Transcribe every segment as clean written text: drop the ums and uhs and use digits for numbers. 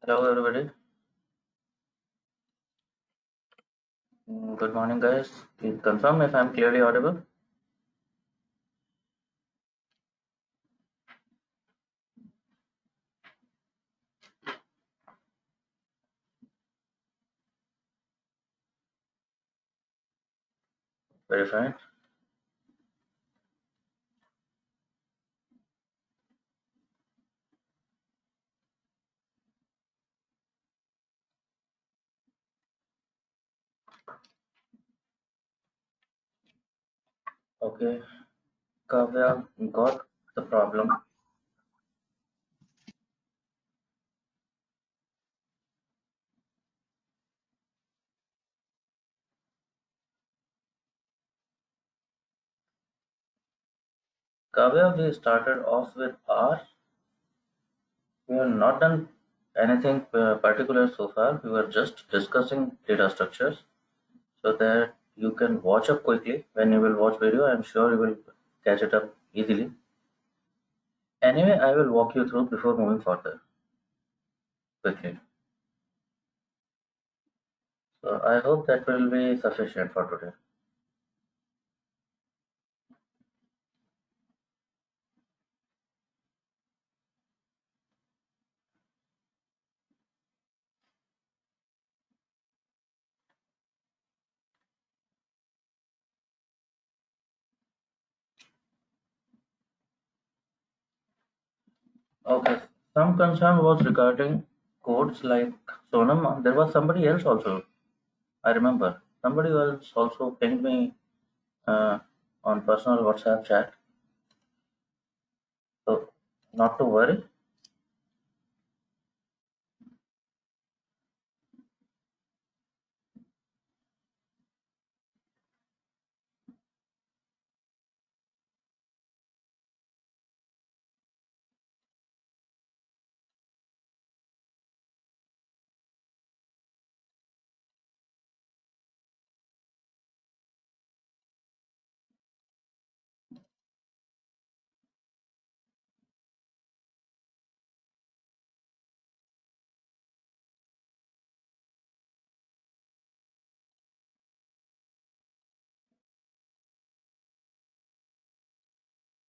Hello, everybody. Good morning, guys. Please confirm if I'm clearly audible. Very fine. Okay. Kavya got the problem. Kavya, we started off with R. We have not done anything particular so far. We were just discussing data structures so that you can watch up quickly. When you will watch video, I'm sure you will catch it up easily. Anyway, I will walk you through before moving further quickly. So I hope that will be sufficient for today. Okay. Some concern was regarding codes like Sonam. There was somebody else also. I remember somebody else also pinged me uh, on personal WhatsApp chat. So not to worry.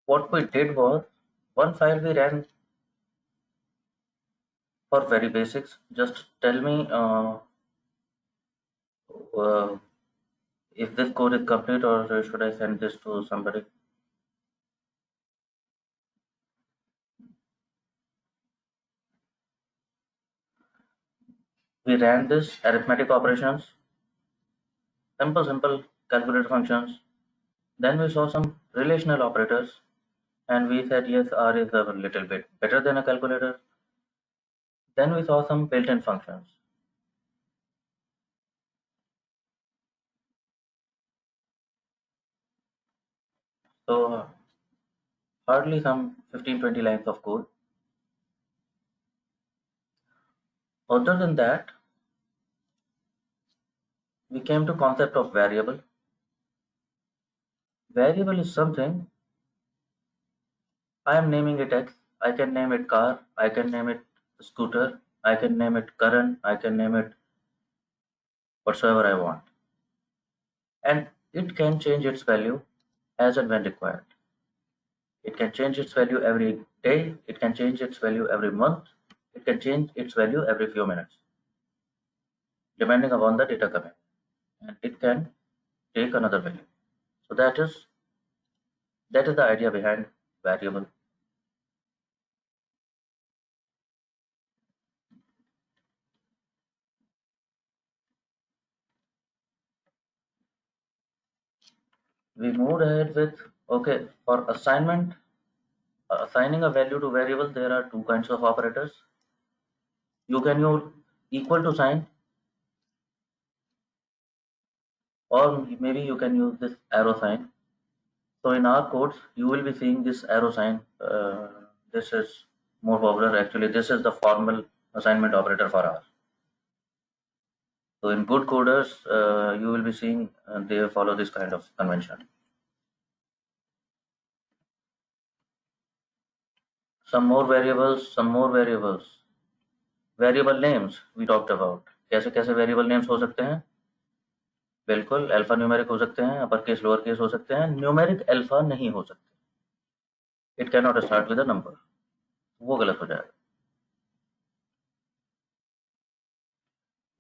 What we did was one file we ran for very basics. Just tell me uh, if this code is complete or should I send this to somebody. We ran this arithmetic operations, simple calculator functions. Then we saw some relational operators and we said yes, R is a little bit better than a calculator. Then we saw some built-in functions. So hardly some 15-20 lines of code. Other than that, we came to concept of variable. Variable is something I am naming it X. I can name it car. I can name it scooter. I can name it current. I can name it whatsoever I want. And it can change its value as and when required. It can change its value every day. It can change its value every month. It can change its value every few minutes, depending upon the data coming. And it can take another value. So that is the idea behind variable. We moved ahead with okay for assignment. Assigning a value to variable, there are two kinds of operators. You can use equal to sign, or maybe you can use this arrow sign. So in our codes, you will be seeing this arrow sign. This is more popular actually. This is the formal assignment operator for R. So in good coders, you will be seeing they follow this kind of convention. Some more variables, some more variables. Variable names we talked about, कैसे कैसे variable names हो सकते हैं? बिल्कुल, alpha numeric हो सकते हैं, upper case lower case हो सकते हैं, न्यूमेरिक अल्फा नहीं हो सकते। It can not start with a number, वो गलत हो जाएगा।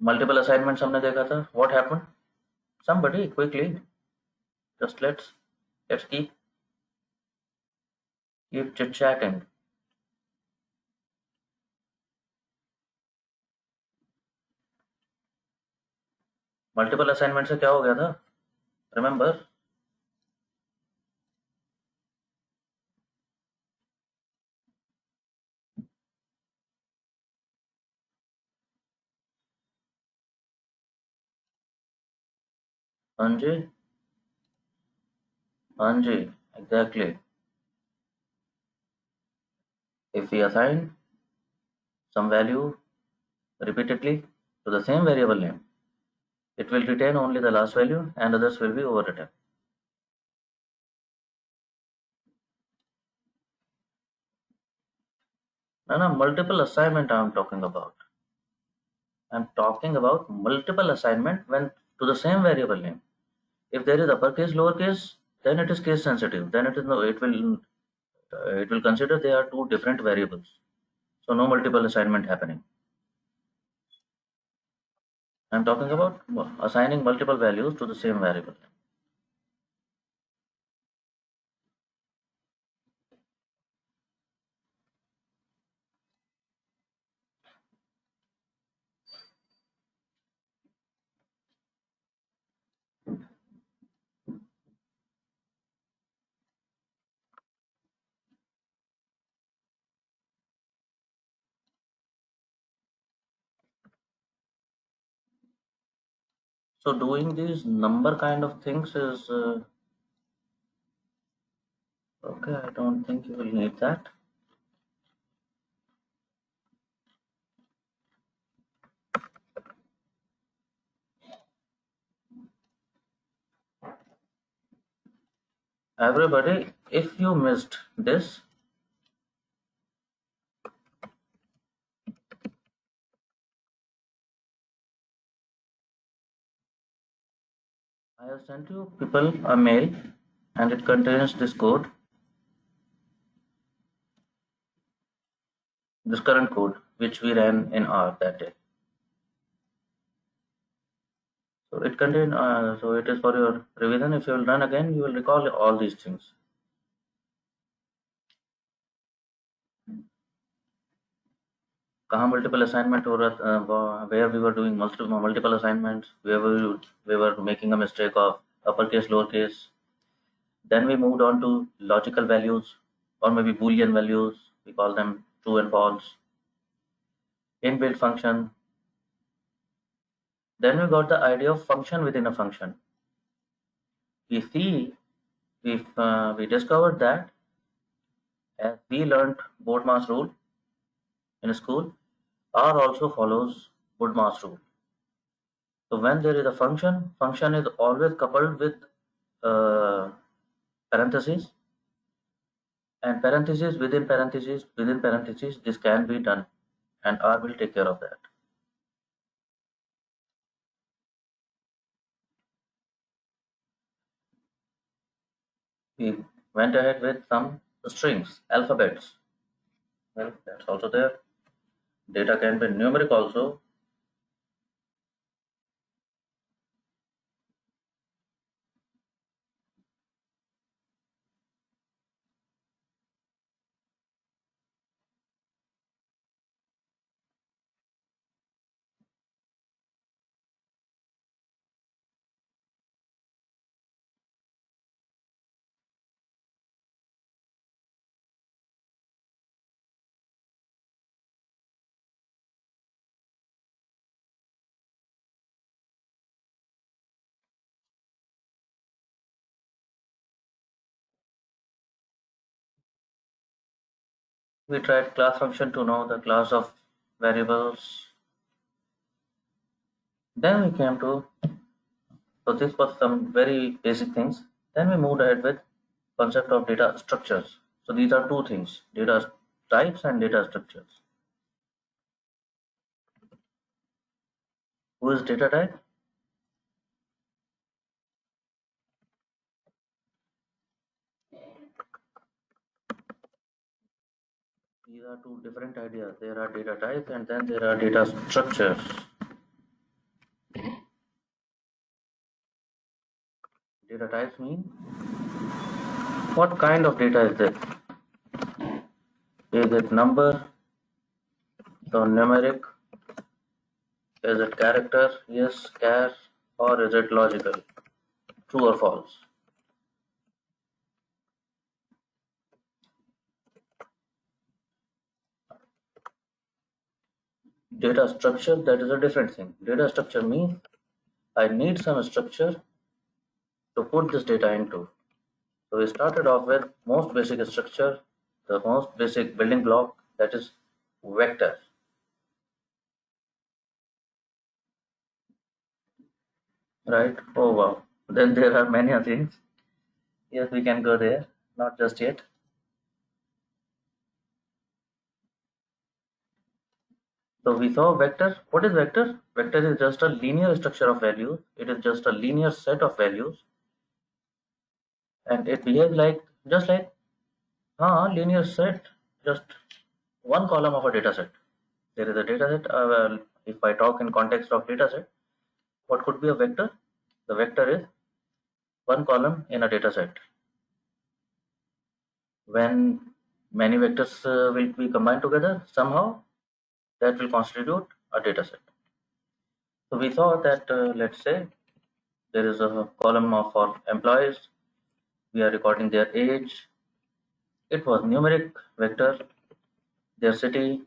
मल्टीपल असाइनमेंट्स हमने देखा था, what happened? Somebody quickly, just let's keep chit chatting. Multiple assignment से क्या हो गया था, रिमेंबर? हाँ जी, हाँ जी, exactly. If we assign some value repeatedly to the same variable name, it will retain only the last value and others will be overwritten. No, no, multiple assignment I am talking about. I am talking about multiple assignment when to the same variable name. If there is uppercase, lowercase, then it is case sensitive. Then it is no. It will consider they are two different variables. So no multiple assignment happening. I am talking about assigning multiple values to the same variable. So doing these number kind of things is okay. I don't think you will need that. Everybody, if you missed this, I have sent you people a mail and it contains this code, this current code, which we ran in R that day. So it contain, so it is for your revision. If you will run again, you will recall all these things. कहाँ multiple assignment हो रहा था, where we were doing multiple assignments, where we were making a mistake of uppercase, lowercase. Then we moved on to logical values or maybe Boolean values. We call them true and false. Inbuilt function. Then we got the idea of function within a function. We see, we discovered that as we learned Bodmas rule in school, R also follows Bodmas rule. So when there is a function is always coupled with uh, parentheses, and parentheses within parentheses within parentheses. This can be done, and R will take care of that. We went ahead with some strings, alphabets. Well, that's also there. Data can be numeric also. We tried class function to know the class of variables. Then we came to, so this was some very basic things. Then we moved ahead with concept of data structures. So these are two things, data types and data structures. Who is data type? These are two different ideas. There are data types and then there are data structures. Data types mean what kind of data is this? Is it number, so numeric? Is it character? Yes, char, or is it logical? True or false? Data structure, that is a different thing. Data structure means I need some structure to put this data into. So we started off with most basic structure, the most basic building block, that is vector. Right? Oh wow. Then there are many things. Yes, we can go there. Not just yet. So we saw vector. What is vector? Vector is just a linear structure of values. It is just a linear set of values, and it behaves like just like linear set, just one column of a data set. There is a data set. Well, if I talk in context of data set, what could be a vector? The vector is one column in a data set. When many vectors will be combined together, somehow that will constitute a data set. So we saw that let's say there is a column of for employees. We are recording their age. It was numeric vector. Their city.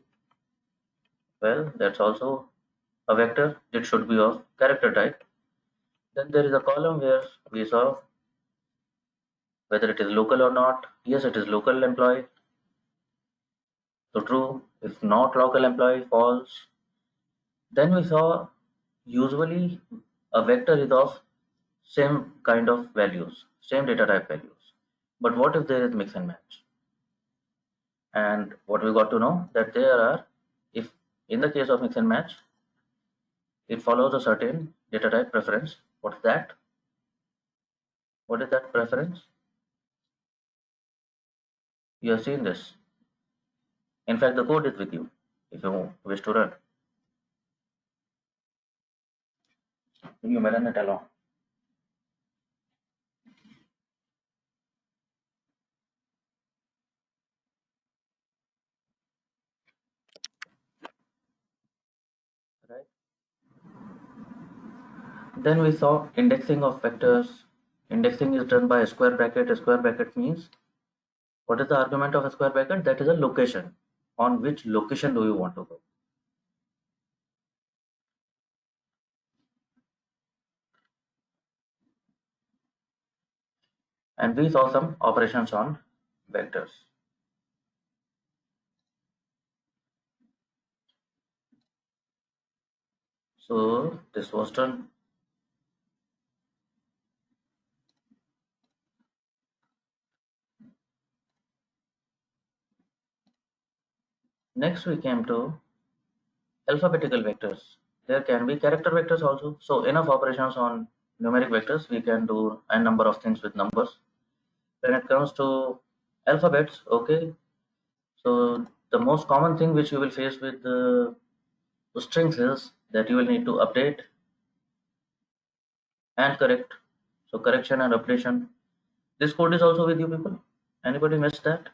Well, that's also a vector. It should be of character type. Then there is a column where we saw whether it is local or not. Yes, it is local employee. So true. If not local employee, false. Then we saw usually a vector is of same kind of values, same data type values. But what if there is mix and match? And what we got to know that there are, if in the case of mix and match, it follows a certain data type preference. What's that? What is that preference? You have seen this. In fact, the code is with you if you wish to run. You may run it along. Right? Then we saw indexing of vectors. Indexing is done by a square bracket. A square bracket means what is the argument of a square bracket? That is a location. On which location do you want to go? And we saw some operations on vectors. So this was done. Next we came to alphabetical vectors. There can be character vectors also. So enough operations on numeric vectors, we can do a number of things with numbers. When it comes to alphabets, okay, so the most common thing which you will face with the strings is that you will need to update and correct. So correction and updation. This code is also with you people. Anybody missed that?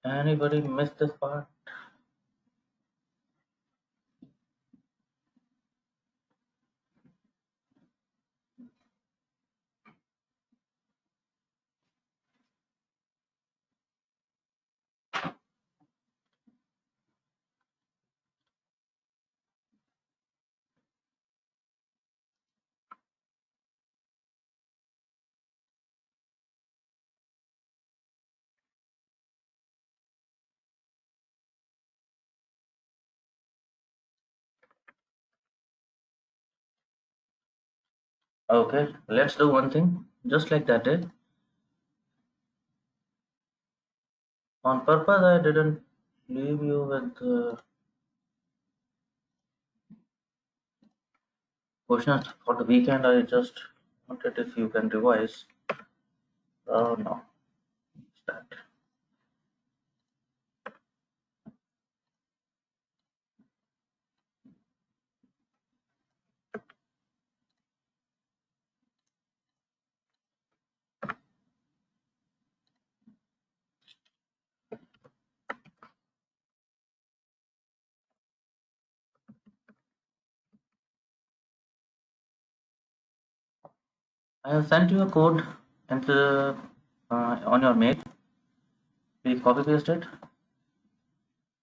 Anybody missed this part? Okay, let's do one thing. Just like that day. On purpose, I didn't leave you with questions for the weekend. I just wanted if you can revise. Oh no, it's that. I have sent you a code into on your mail. Please copy paste it.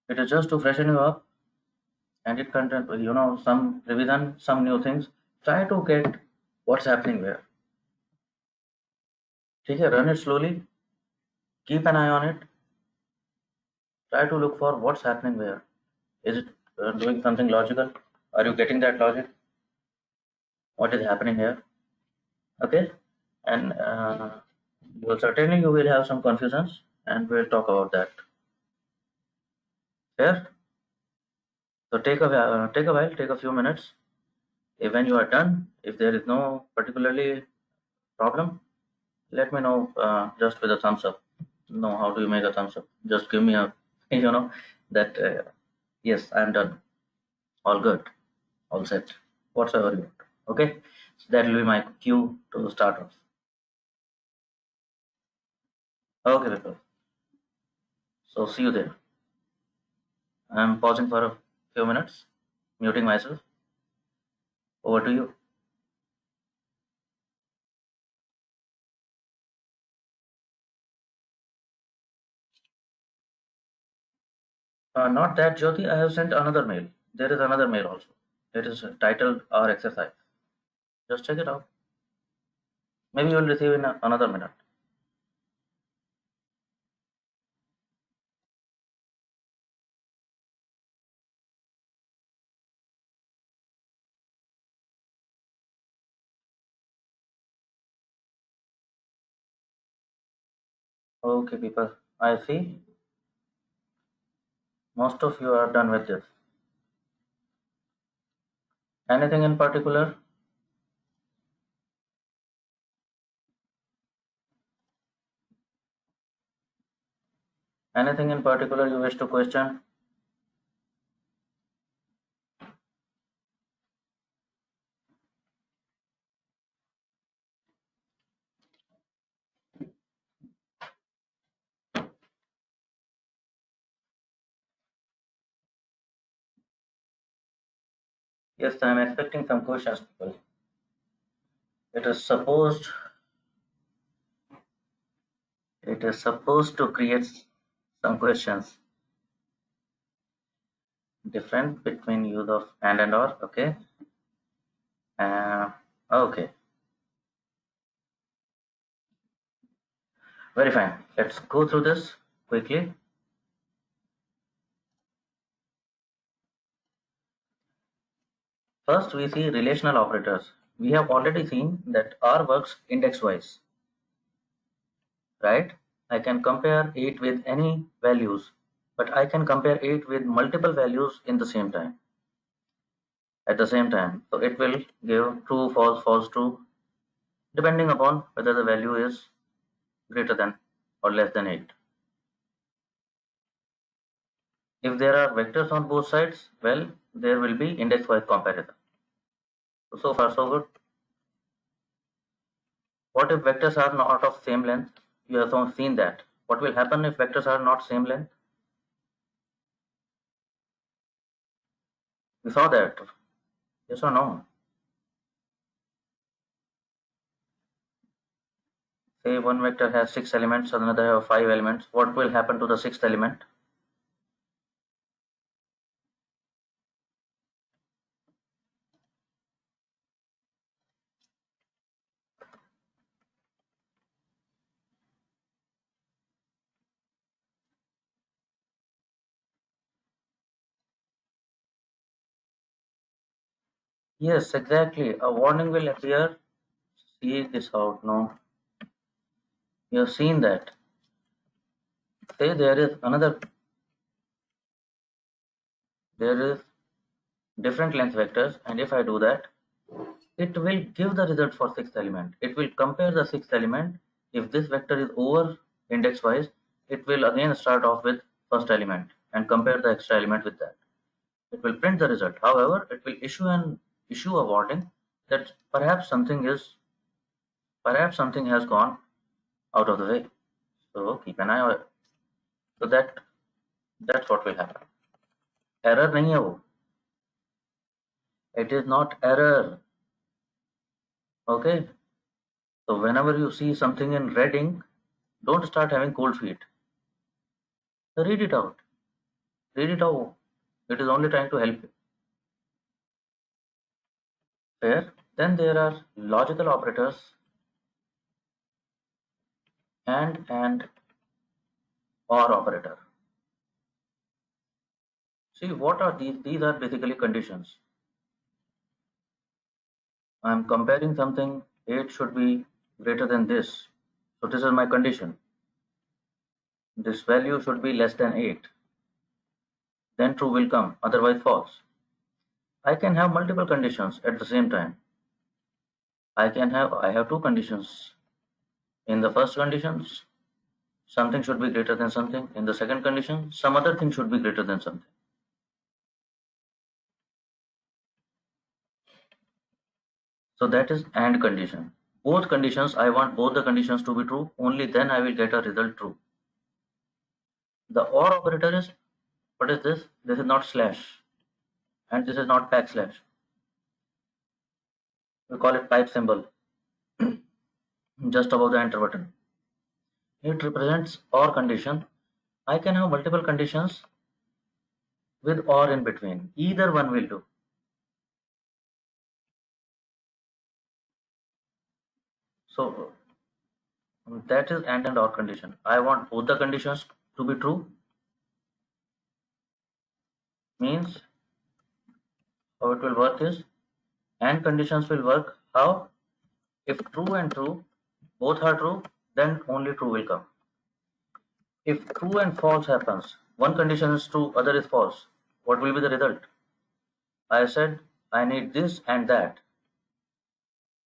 It is just to freshen you up, and it content some revision, some new things. Try to get what's happening where. ठीक है, run it slowly. Keep an eye on it. Try to look for what's happening where. Is it doing something logical? Are you getting that logic? What is happening here? Okay, and well, certainly you will have some confusions, and we'll talk about that. Fair. So take a while, take a few minutes. If when you are done, if there is no particularly problem, let me know just with a thumbs up. No, how do you make a thumbs up? Just give me a that yes, I'm done. All good, all set. Whatsoever you want. Okay, so that will be my cue to start off. Okay, people. So see you there. I'm pausing for a few minutes, muting myself. Over to you. Not that, Jyoti. I have sent another mail. There is another mail also. It is titled Our Exercise. Just check it out. Maybe you will receive in another minute. Okay, people. I see most of you are done with this. Anything in particular? Anything in particular you wish to question? Yes, I am expecting some questions, people. It is supposed it is supposed to create some questions. Different between use of and or. Okay. Okay. Very fine. Let's go through this quickly. First, we see relational operators. We have already seen that R works index-wise, right? I can compare it with any values, but I can compare it with multiple values in the same time, at the same time. So it will give true, false, false, true, depending upon whether the value is greater than or less than 8. If there are vectors on both sides, well, there will be index-wise comparison. So far, so good. What if vectors are not of same length? You have seen that. What will happen if vectors are not same length? We saw that. Yes or no? Say one vector has 6 elements, another have 5 elements. What will happen to the sixth element? Yes, exactly. A warning will appear see this out now. You have seen that. Say there is different length vectors, and if I do that, it will give the result for sixth element. It will compare the sixth element. If this vector is over index wise, it will again start off with first element and compare the extra element with that. It will print the result. However, it will issue a warning that perhaps something has gone out of the way. So keep an eye on it. So that's what will happen. Error नहीं है वो. It is not error. Okay. So whenever you see something in red ink, don't start having cold feet. Read it out. Read it out. It is only trying to help you. Fair. Then there are logical operators and or operator. See, what are these? These are basically conditions. I am comparing something. 8 should be greater than this. So this is my condition. This value should be less than 8. Then true will come, otherwise false. I can have multiple conditions at the same time. I have two conditions. In the first conditions, something should be greater than something. In the second condition, some other thing should be greater than something. So that is AND condition. Both conditions, I want both the conditions to be true, only then I will get a result true. The OR operator is, what is this? This is not slash, and this is not backslash. We call it pipe symbol, just above the enter button. It represents OR condition. I can have multiple conditions with OR in between. Either one will do. So that is and OR condition. I want both the conditions to be true. Means how it will work is AND conditions will work how? If true and true both are true, then only true will come. If true and false happens, one condition is true, other is false, what will be the result? I said I need this and that.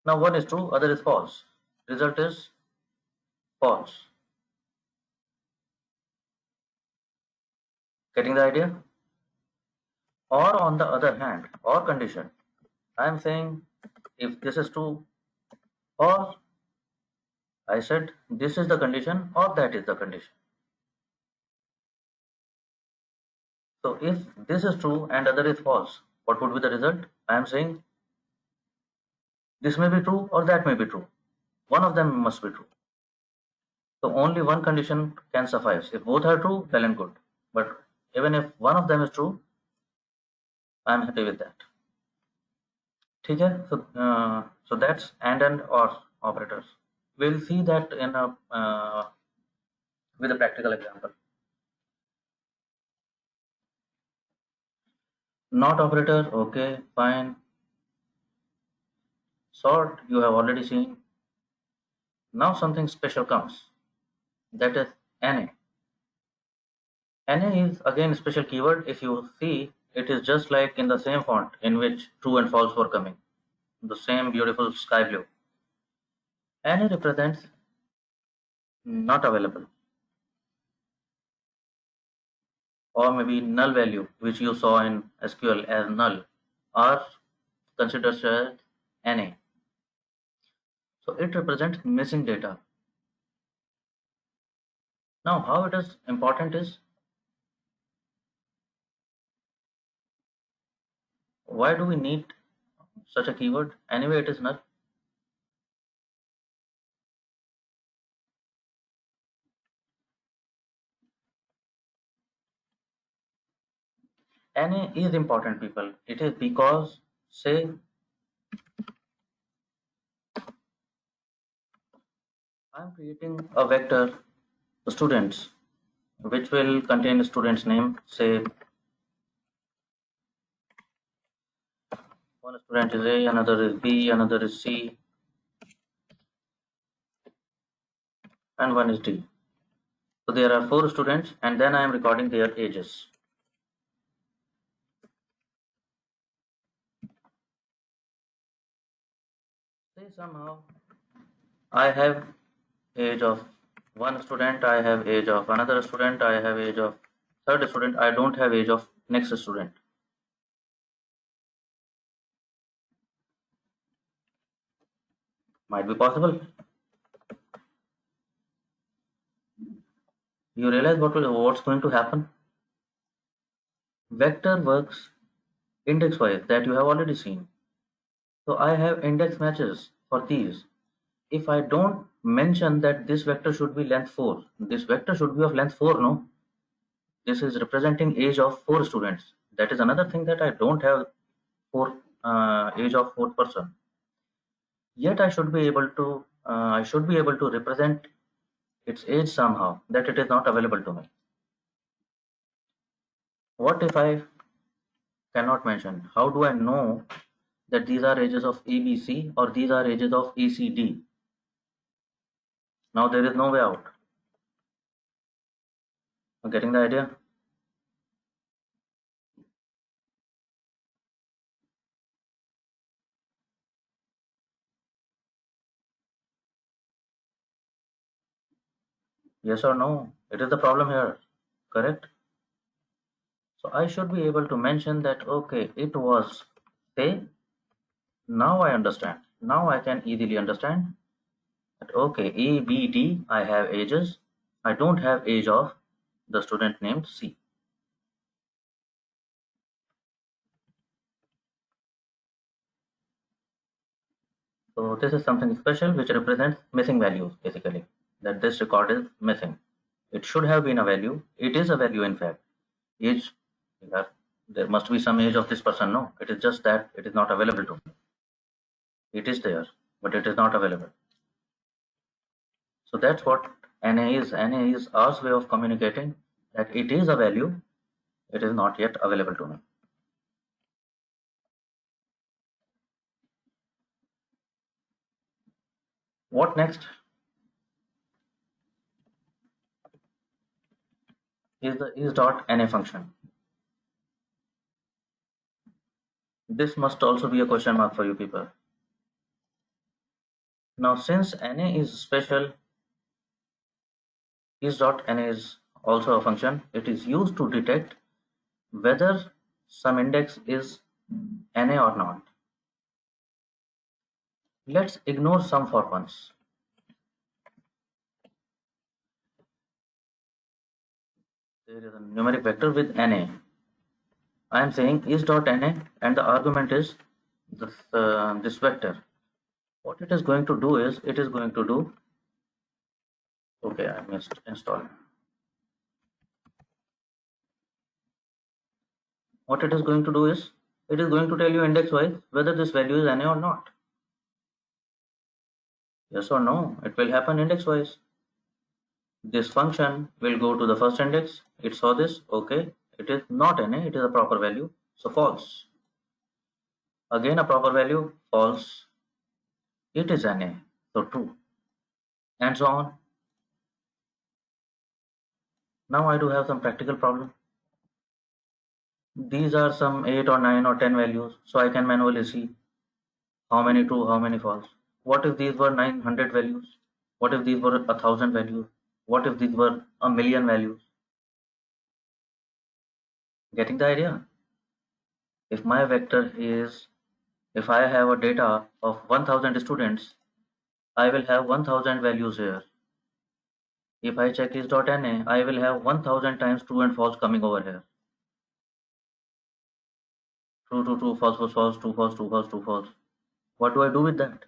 Now one is true, other is false. Result is false. Getting the idea? Or on the other hand, or condition, I am saying if this is true, or I said this is the condition or that is the condition. So if this is true and other is false, what would be the result? I am saying this may be true or that may be true. One of them must be true. So only one condition can suffice. If both are true, well and good. But even if one of them is true, I am happy with that. ठीक है? So that's and or operators. We'll see that in with a practical example. Not operator, okay, fine. Sort, you have already seen. Now something special comes. That is NA. NA is again a special keyword. If you see, it is just like in the same font in which true and false were coming. The same beautiful sky blue. NA represents not available, or maybe null value, which you saw in SQL as null, are considered as NA. So it represents missing data. Now, how it is important is, why do we need such a keyword? Anyway, it is null. NA is important, people. It is because, say, I'm creating a vector students, which will contain a student's name. Say, one student is A, another is B, another is C, and one is D. So there are 4 students, and then I am recording their ages. Say somehow I have age of one student, I have age of another student, I have age of third student, I don't have age of next student. Might be possible. You realize what's going to happen? Vector works index wise, that you have already seen. So I have index matches for these. If I don't mention that this vector should be length 4, this vector should be of length 4, no? This is representing age of 4 students. That is another thing, that I don't have 4 age of 4th person. Yet I should be able to represent its age somehow, that it is not available to me. What if I cannot mention? How do I know that these are ages of ABC or these are ages of ACD? Now there is no way out. You're getting the idea? Yes or no? It is the problem here, correct? So I should be able to mention that, okay, it was, say, now I understand. Now I can easily understand that, okay, A, B, D, I have ages. I don't have age of the student named C. So this is something special which represents missing values, basically, that this record is missing. It should have been a value. It is a value, in fact. Age, there must be some age of this person. No, it is just that it is not available to me. It is there, but it is not available. So that's what NA is. NA is our way of communicating that it is a value. It is not yet available to me. What next is the is.na function. This must also be a question mark for you people. Now, since NA is special, is.na is also a function. It is used to detect whether some index is NA or not. Let's ignore some for once. There is a numeric vector with NA. I am saying is.na and the argument is this vector. What it is going to do is, it is going to do, okay, I missed install. What it is going to do is, it is going to tell you index wise whether this value is NA or not. Yes or no, it will happen index wise. This function will go to the first index. It saw this, okay, it is not NA, it is a proper value, so false. Again a proper value, false. It is NA, so true, and so on. Now I do have some practical problem. These are some 8 or 9 or 10 values, so I can manually see how many true, how many false. What if these were 900 values? What if these were 1,000 values? What if these were a million values? Getting the idea? If my vector is, if I have a data of 1,000 students, I will have 1,000 values here. If I check is.na, I will have 1,000 times true and false coming over here. True, true, true, false, false, false, true, false, true, false, true, false. What do I do with that?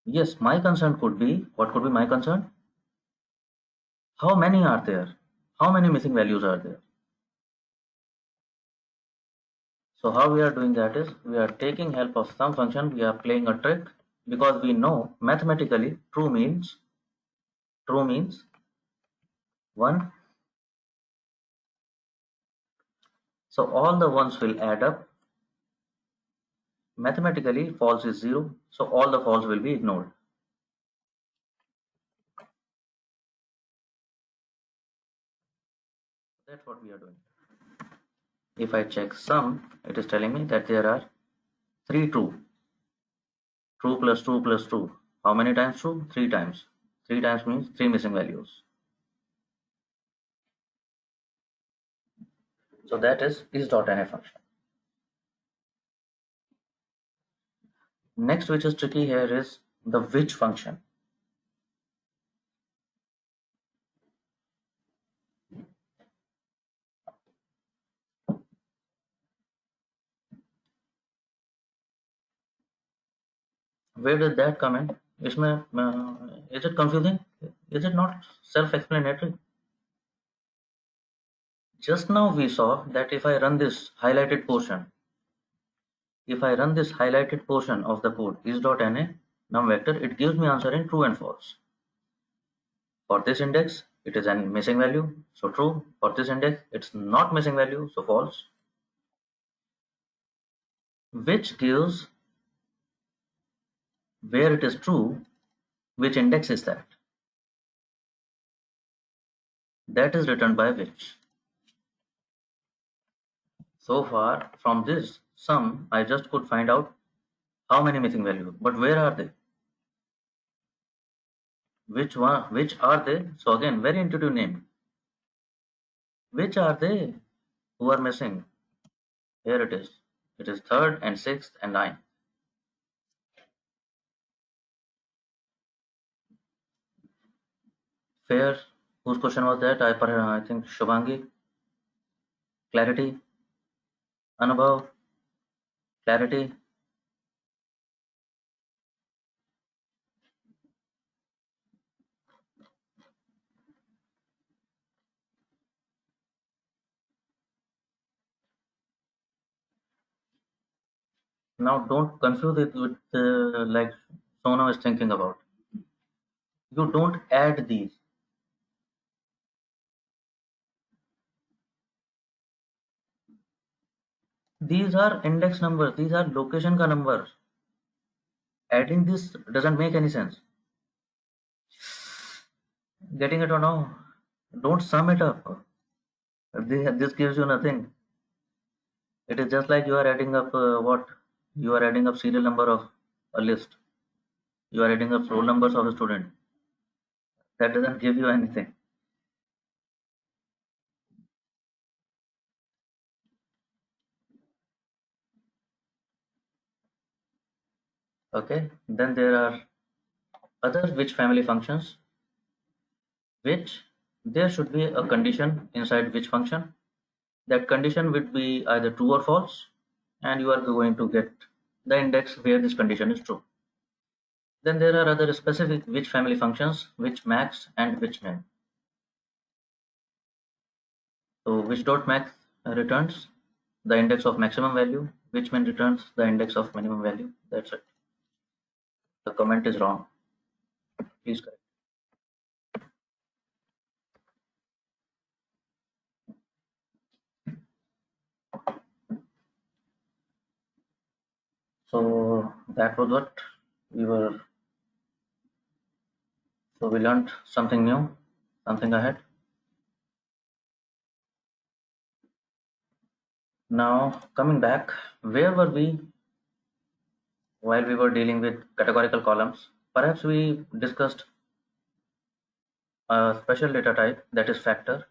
Yes, my concern could be, what could be my concern? How many are there? How many missing values are there? So how we are doing that is, we are taking help of some function, we are playing a trick, because we know mathematically true means 1. So all the ones will add up. Mathematically false is 0, so all the false will be ignored. That's what we are doing. If I check sum, it is telling me that there are 3 true. True plus true plus true. How many times true? 3 times. 3 times means 3 missing values. So that is dot NA function. Next, which is tricky here, is the which function. Where did that come in? Is it confusing? Is it not self-explanatory? Just now we saw that if I run this highlighted portion, of the code is.na num vector, it gives me answer in true and false. For this index, it is a missing value, so true. For this index, it's not missing value, so false. Which gives where it is true, which index is that? That is returned by which. So far from this sum, I just could find out how many missing values, but where are they? Which are they? So again, very intuitive name. Which are they who are missing? Here it is. It is third and sixth and ninth. Fair. Whose question was that? I think Shubhangi. Clarity. Anubhav. Clarity. Now don't confuse it with like Sona is thinking about. You don't add these. These are index numbers. These are location ka numbers. Adding this doesn't make any sense. Getting it or no? Don't sum it up. This gives you nothing. It is just like you are adding up what? You are adding up serial number of a list. You are adding up roll numbers of a student. That doesn't give you anything. Okay. Then there are other which family functions. Which there should be a condition inside which function. That condition would be either true or false, and you are going to get the index where this condition is true. Then there are other specific which family functions, which max and which min. So which dot max returns the index of maximum value, which min returns the index of minimum value. That's it. The comment is wrong. Please correct. So that was what we were. So we learned something new, something ahead. Now coming back, where were we while we were dealing with categorical columns? Perhaps we discussed a special data type, that is factor.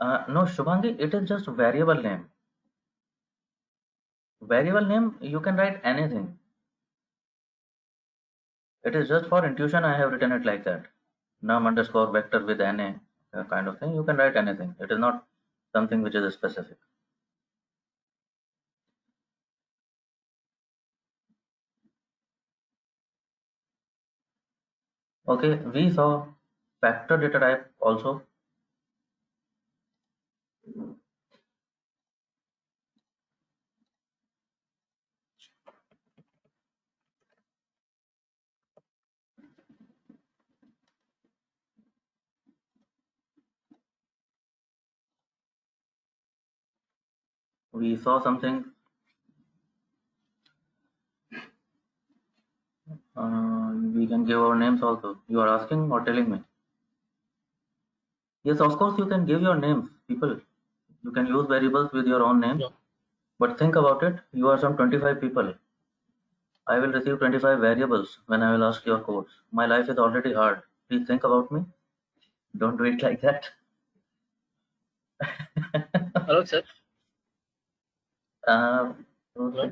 No, Shubhangi, it is just variable name. Variable name, you can write anything. It is just for intuition I have written it like that. Num underscore vector with na kind of thing. You can write anything. It is not something which is specific. Okay, we saw factor data type also. We saw something We can give our names also. You are asking or telling me? Yes, of course you can give your names, people. You can use variables with your own name. Yeah. But think about it. You are some 25 people. I will receive 25 variables when I will ask your codes. My life is already hard. Please think about me. Don't do it like that. Hello, sir. uh, Hello.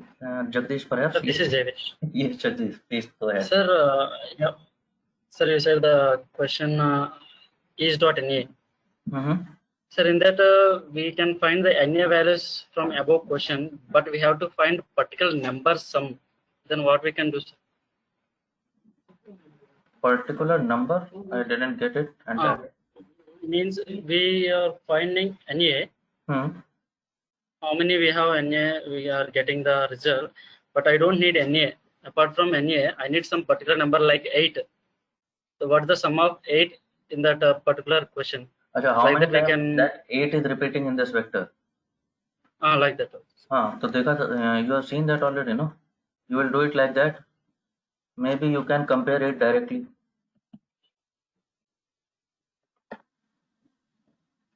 Jagdish, perhaps? Sir, this Yes. is Javesh. Yes, Jagdish. Please go ahead. Sir, yeah. Sir, you said the question is.NA. Mm-hmm. Sir, in that we can find the NA values from above question, but we have to find particular number sum. Then what we can do, sir? Particular number? I didn't get it. And Uh, means we are finding NA. hmm. How many we have NA, we are getting the result, but I don't need NA. Apart from NA, I need some particular number like 8. So what is the sum of 8 in that particular question? Okay, how Like many that we times can, that 8 is repeating in this vector? like that. So you have seen that already, no? You will do it like that. Maybe you can compare it directly.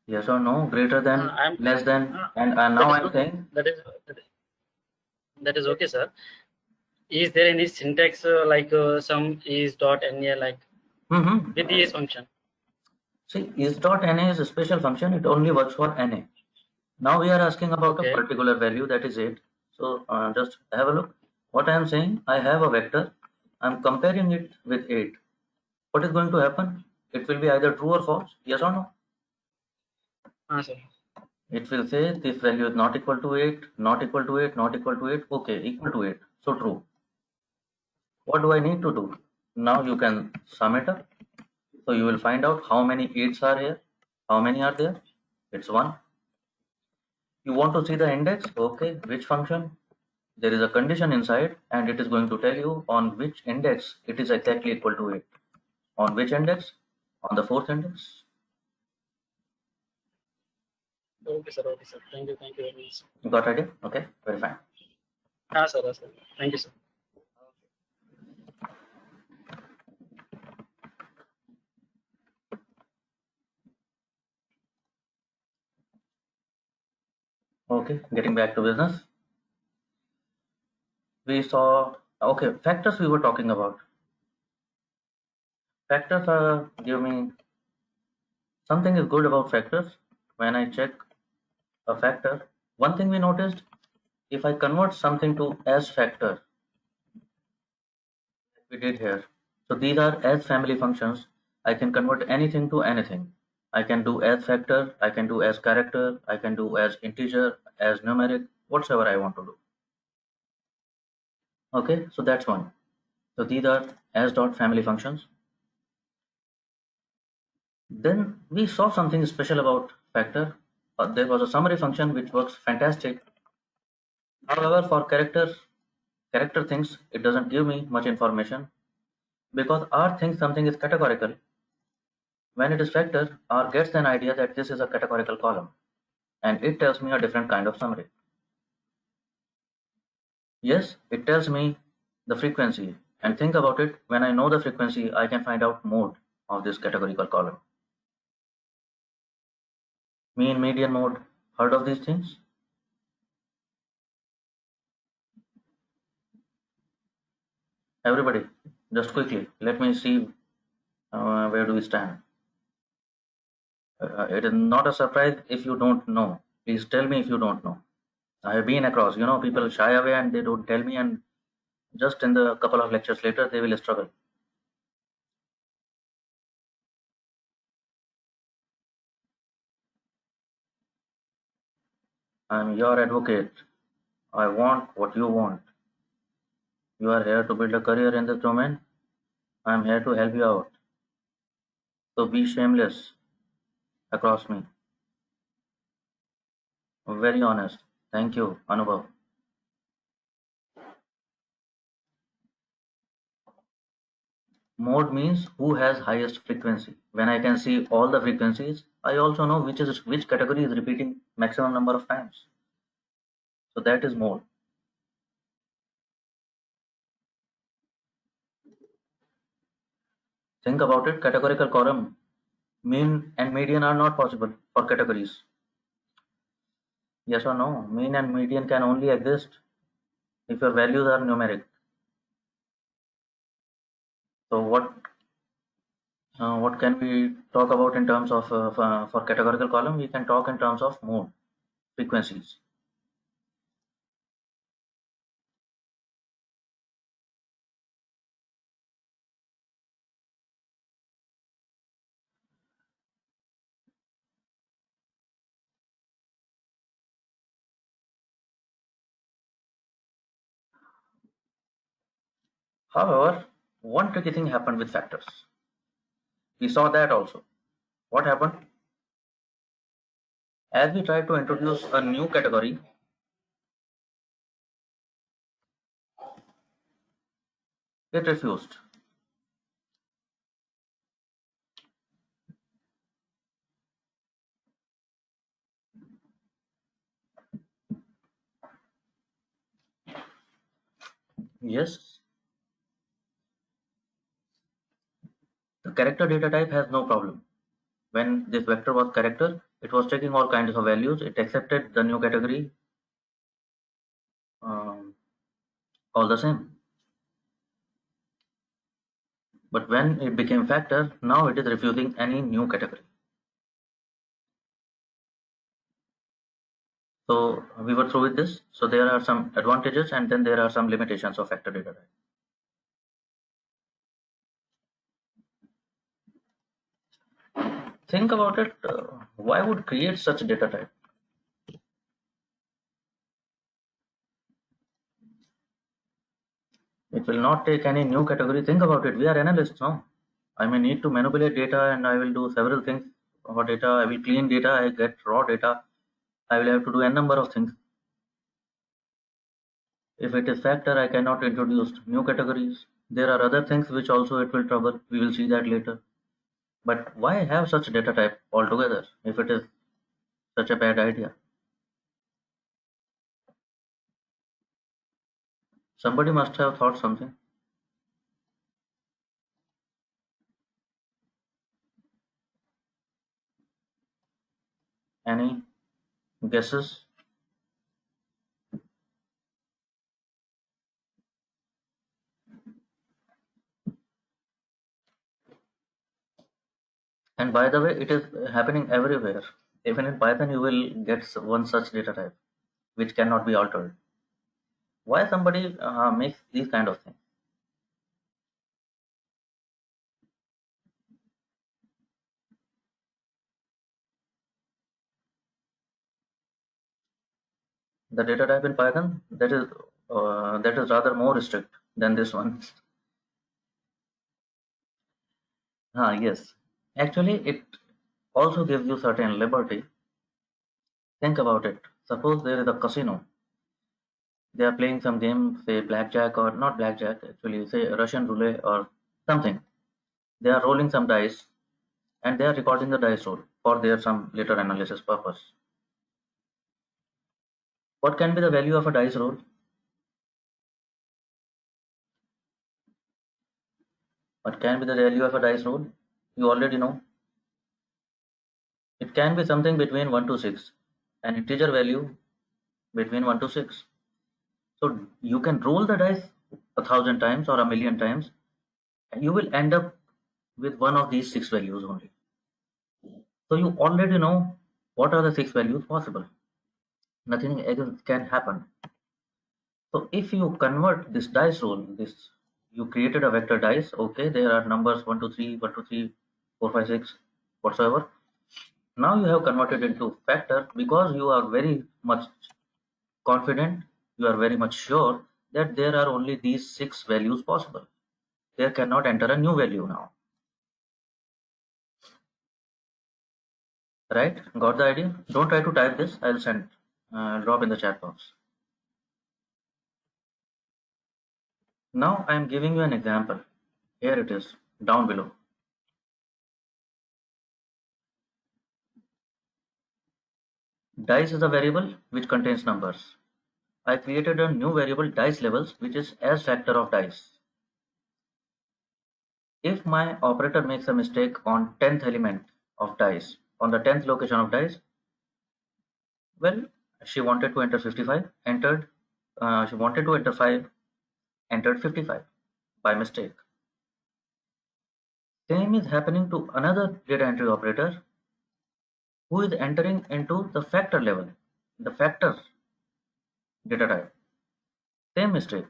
Yes or no? Greater than, I'm less than, and that now is I'm good. saying. That is okay, sir. Is there any syntax like some is dot NA like Mm-hmm. with is function? See, is.na is a special function. It only works for na. Now we are asking about a Okay. particular value, that is 8. So just have a look. What I am saying, I have a vector. I'm comparing it with 8. What is going to happen? It will be either true or false. Yes or no? Sir. It will say this value is not equal to 8, not equal to 8, not equal to 8. Okay, equal to 8. So true. What do I need to do? Now you can sum it up. So you will find out how many 8s are here. How many are there? It's 1. You want to see the index? Okay, which function? There is a condition inside and it is going to tell you on which index it is exactly equal to 8. On which index? On the 4th index. Okay, sir. Okay, sir. Thank you very much. You got idea? Okay, very fine. Sir. Thank you, sir. Okay, getting back to business. We saw, okay, factors we were talking about. Factors are, give me, something is good about factors. When I check a factor, one thing we noticed, if I convert something to as factor, we did here. So these are as family functions. I can convert anything to anything. I can do as factor, I can do as character, I can do as integer, as numeric, whatsoever I want to do. Okay, so that's one. So these are as dot family functions. Then we saw something special about factor. There was a summary function which works fantastic. However, for character things, it doesn't give me much information because R thinks something is categorical. When it is factor, R gets an idea that this is a categorical column and it tells me a different kind of summary. Yes, it tells me the frequency, and think about it, when I know the frequency, I can find out mode of this categorical column. Mean, median, mode, heard of these things? Everybody, just quickly, let me see where do we stand. It is not a surprise if you don't know. Please tell me if you don't know. I have been across, people shy away and they don't tell me, and just in the couple of lectures later, they will struggle. I'm your advocate. I want what you want. You are here to build a career in this domain. I'm here to help you out. So be shameless across me. Very honest. Thank you, Anubhav. Mode means who has highest frequency. When I can see all the frequencies, I also know which category is repeating maximum number of times. So that is mode. Think about it, categorical column, mean and median are not possible for categories. Yes or no? Mean and median can only exist if your values are numeric. So what can we talk about in terms of for categorical column? We can talk in terms of mode, frequencies. However, one tricky thing happened with factors. We saw that also. What happened? As we tried to introduce a new category, it refused. Yes, the character data type has no problem. When this vector was character, it was taking all kinds of values. It accepted the new category um, all the same. But when it became factor, now it is refusing any new category. So we were through with this. So there are some advantages and then there are some limitations of factor data type. Think about it. Why would create such data type? It will not take any new category. Think about it. We are analysts, no? I may need to manipulate data and I will do several things for data. I will clean data. I get raw data. I will have to do a number of things. If it is factor, I cannot introduce new categories. There are other things which also it will trouble. We will see that later. But why have such data type altogether if it is such a bad idea? Somebody must have thought something. Any guesses? And by the way, it is happening everywhere. Even in Python, you will get one such data type which cannot be altered. Why somebody makes these kind of things? The data type in Python that is rather more strict than this one. Yes, actually, it also gives you certain liberty. Think about it. Suppose there is a casino. They are playing some game, say blackjack or not blackjack, actually, say Russian roulette or something. They are rolling some dice and they are recording the dice roll for their some later analysis purpose. What can be the value of a dice roll? What can be the value of a dice roll? You already know. It can be something between 1 to 6, an integer value between 1 to 6. So you can roll the dice 1,000 times or 1,000,000 times, and you will end up with one of these 6 values only. So you already know what are the 6 values possible. Nothing else can happen. So if you convert this dice roll, this you created a vector dice, okay, there are numbers 1, 2, 3, 1, 2, 3, 4, 5, 6, whatsoever. Now you have converted into factor because you are very much confident, you are very much sure that there are only these 6 values possible. There cannot enter a new value now. Right? Got the idea? Don't try to type this. I'll send, drop in the chat box. Now I am giving you an example. Here it is, down below. Dice is a variable which contains numbers. I created a new variable dice levels which is as factor of dice. If my operator makes a mistake on 10th element of dice, on the 10th location of dice, well, she wanted to enter 55, entered, she wanted to enter 5, entered 55 by mistake. Same is happening to another data entry operator who is entering into the factor level, the factor data type. Same mistake.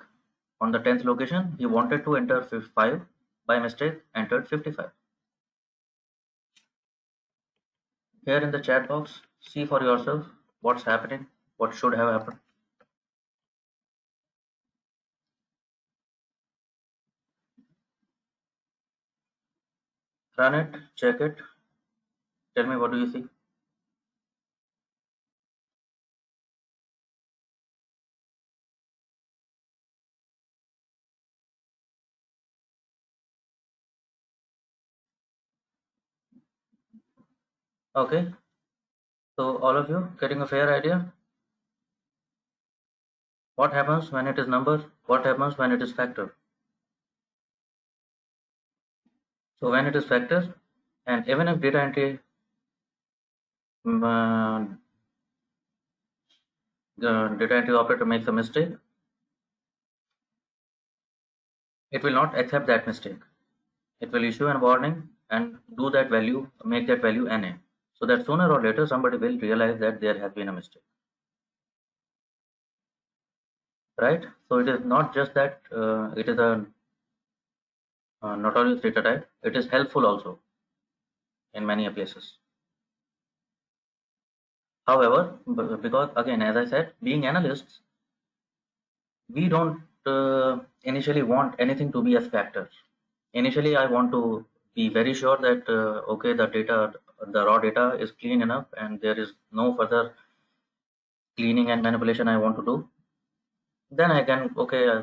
On the 10th location, he wanted to enter 5, by mistake entered 55. Here in the chat box, see for yourself what's happening, what should have happened. Run it, check it. Tell me, what do you see? Okay, so all of you getting a fair idea? What happens when it is number? What happens when it is factor? So when it is factor, and even if data entry the data entry operator makes a mistake, it will not accept that mistake. It will issue a warning and do that value, make that value NA, so that sooner or later somebody will realize that there has been a mistake. Right? So it is not just that it is a notorious data type, it is helpful also in many places. However, because again, as I said, being analysts, we don't initially want anything to be a factor. Initially, I want to be very sure that okay, the raw data is clean enough, and there is no further cleaning and manipulation I want to do. Then I can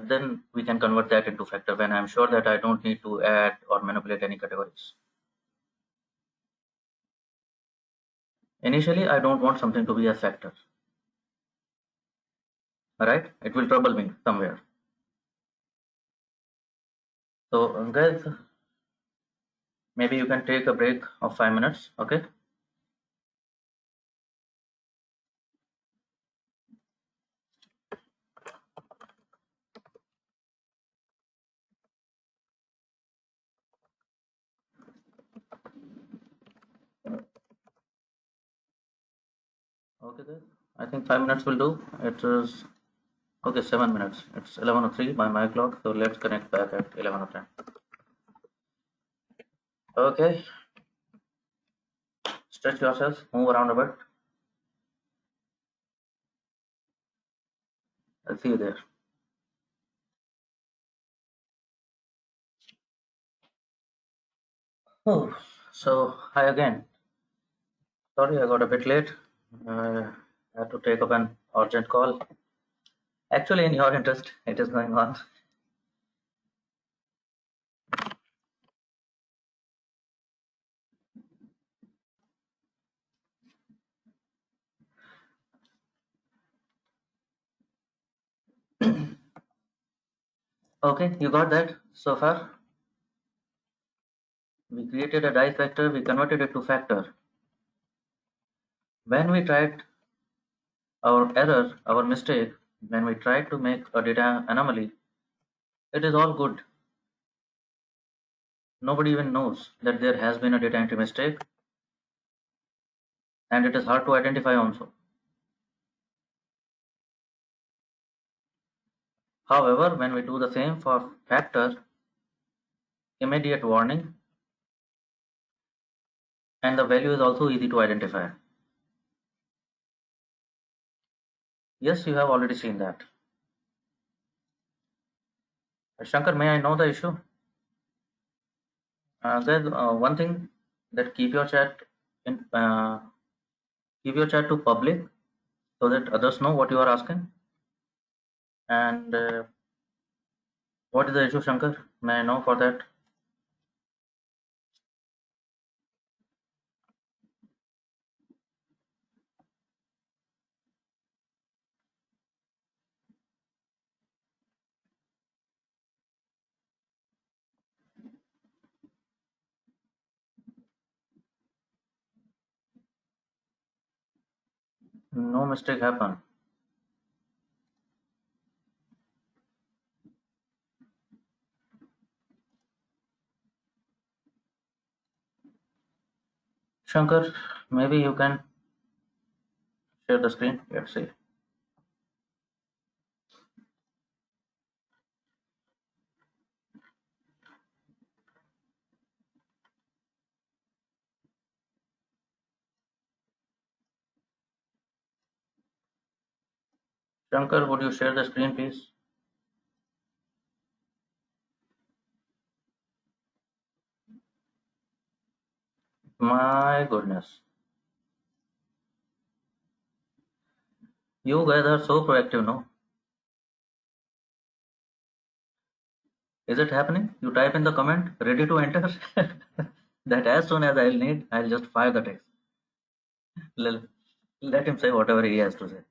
then we can convert that into factor when I'm sure that I don't need to add or manipulate any categories. Initially, I don't want something to be a factor. All right, it will trouble me somewhere. So guys, maybe you can take a break of 5 minutes. Okay. Okay, guys. I think 5 minutes will do. It is okay. 7 minutes. It's 11:03 by my clock. So let's connect back at 11:10. Okay. Stretch yourselves. Move around a bit. I'll see you there. Oh, so hi again. Sorry, I got a bit late. I had to take up an urgent call. Actually, in your interest, it is going on. Okay, you got that so far? We created a dice vector, we converted it to factor. When we tried our error, our mistake, when we tried to make a data anomaly, it is all good. Nobody even knows that there has been a data entry mistake, and it is hard to identify also. However, when we do the same for factor, immediate warning, and the value is also easy to identify. Yes, you have already seen that. Shankar, may I know the issue? There's one thing, that in keep your chat to public so that others know what you are asking. And what is the issue, Shankar? May I know for that? No mistake happen. Shankar, maybe you can share the screen. Let's see. Shankar, would you share the screen, please? My goodness. You guys are so proactive, no? Is it happening? You type in the comment, ready to enter? That as soon as I'll need, I'll just fire the text. Let, let him say whatever he has to say.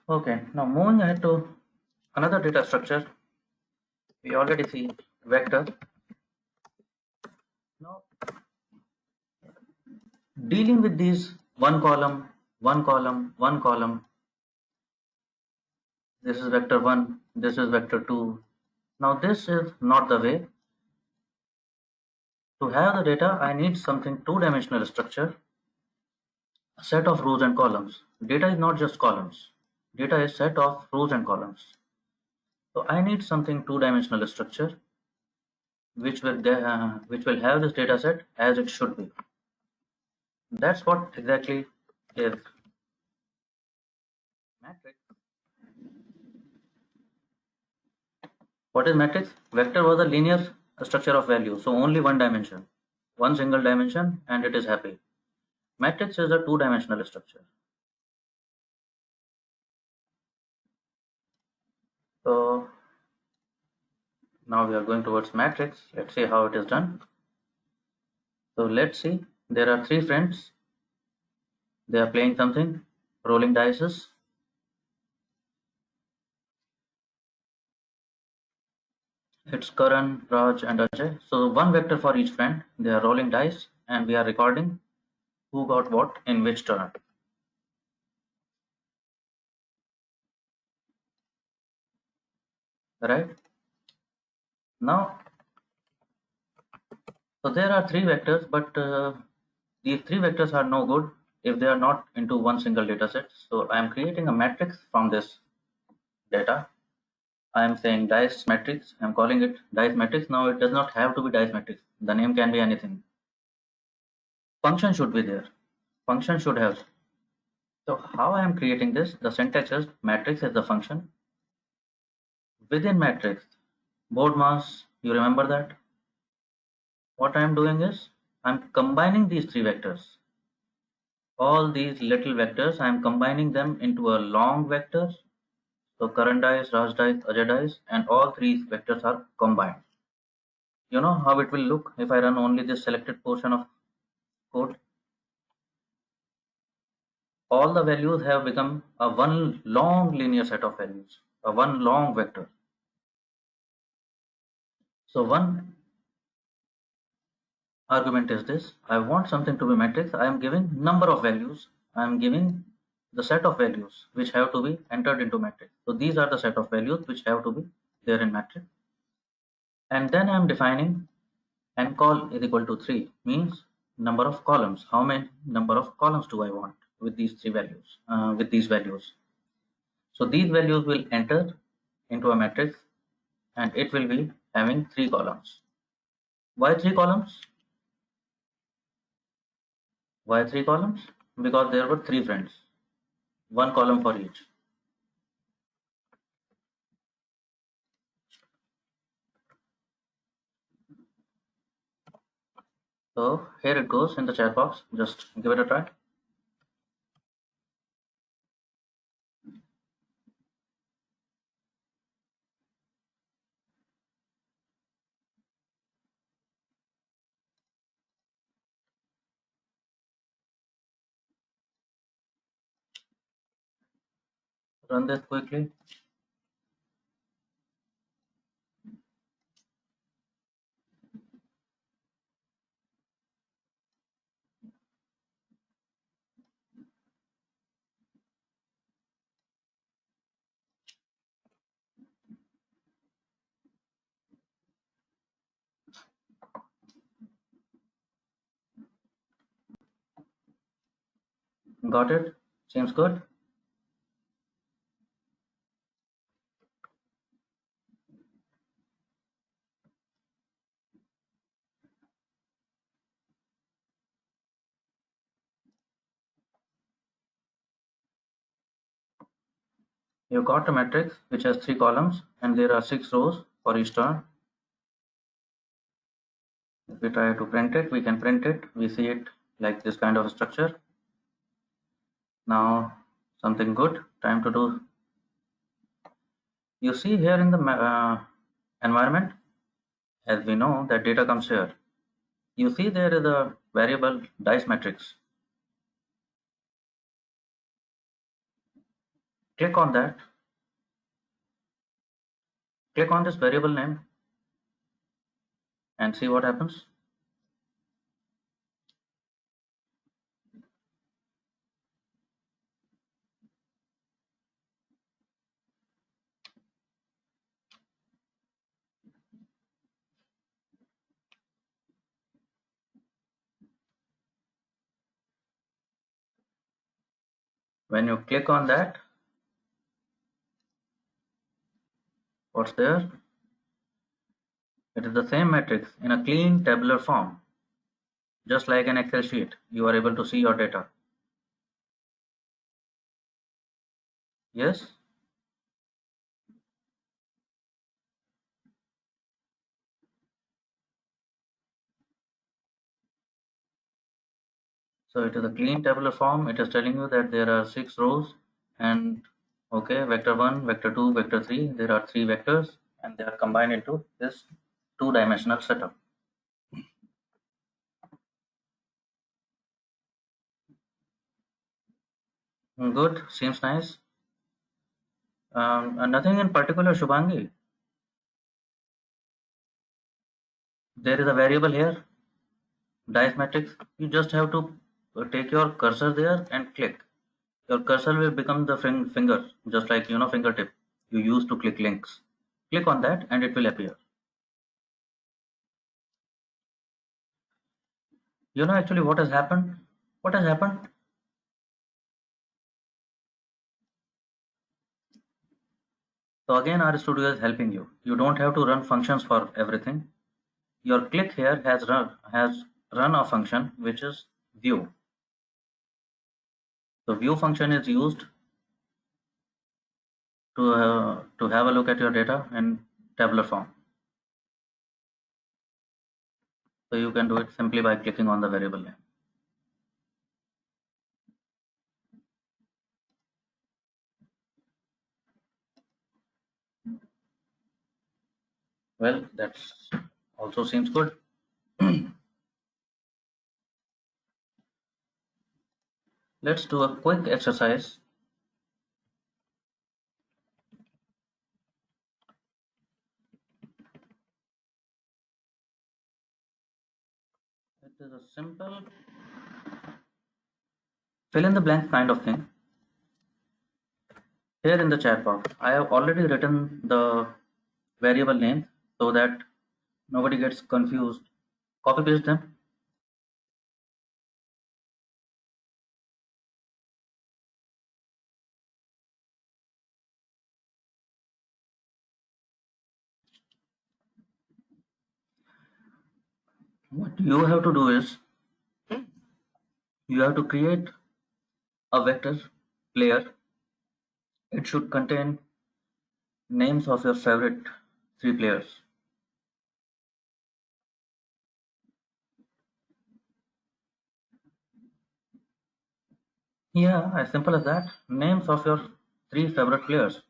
Okay, now moving ahead to another data structure. We already see vector. Now dealing with these one column, one column, one column. This is vector 1, this is vector 2. Now this is not the way. To have the data, I need something two-dimensional structure, a set of rows and columns. Data is not just columns. Data is set of rows and columns. So I need something two-dimensional structure which will have this data set as it should be. That's what exactly is matrix. What is matrix? Vector was a linear structure of value, so only one dimension, one single dimension, and it is happy. Matrix is a two-dimensional structure. So now we are going towards matrix. Let's see how it is done. So let's see. There are three friends. They are playing something, rolling dice. It's Karan, Raj, and Ajay. So one vector for each friend. They are rolling dice, and we are recording who got what in which turn. Right? Now, so there are three vectors, but these three vectors are no good if they are not into one single data set. So I am creating a matrix from this data. I am saying dice matrix. I am calling it dice matrix. Now it does not have to be dice matrix. The name can be anything. Function should be there. Function should have. So how I am creating this? The syntax is matrix is the function. Within matrix, board mass, you remember that? What I am doing is I am combining these three vectors. All these little vectors, I am combining them into a long vector. So Karan dice, Raj dice, Ajay dice, and all three vectors are combined. You know how it will look if I run only this selected portion of code? All the values have become a one long linear set of values, a one long vector. So one argument is this: I want something to be matrix. I am giving number of values. I am giving the set of values which have to be entered into matrix. So these are the set of values which have to be there in matrix. And then I am defining ncol is equal to 3 means number of columns. How many number of columns do I want with these three values? With these values. So these values will enter into a matrix and it will be having three columns. Why three columns? Why three columns? Because there were three friends, one column for each. So here it goes in the chat box. Just give it a try. run this quickly. Got it? Seems good. You got a matrix which has 3 columns and there are 6 rows for each term. If we try to print it, we can print it. We see it like this kind of structure. Now something good, time to do. You see here in the environment, as we know that data comes here. You see there is a variable dice matrix. Click on that. Click on this variable name and see what happens. When you click on that, what's there? It is the same matrix in a clean tabular form. Just like an Excel sheet, you are able to see your data. Yes? So it is a clean tabular form. It is telling you that there are 6 rows and okay, vector 1, vector 2, vector 3. There are 3 vectors and they are combined into this 2-dimensional setup. Good, seems nice. Nothing in particular, Shubhangi. There is a variable here, dice matrix. You just have to take your cursor there and click. Your cursor will become the finger, just like fingertip you use to click links. Click on that and it will appear. You know actually what has happened? What has happened? So again, RStudio is helping you. You don't have to run functions for everything. Your click here has run a function which is view. The view function is used to have a look at your data in tabular form. So you can do it simply by clicking on the variable name. Well, that also seems good. Let's do a quick exercise. It is a simple fill in the blank kind of thing. Here in the chat box, I have already written the variable names so that nobody gets confused. Copy paste them. What you have to do is you have to create a vector player. It should contain names of your favorite 3 players. Yeah, as simple as that. Names of your 3 favorite players.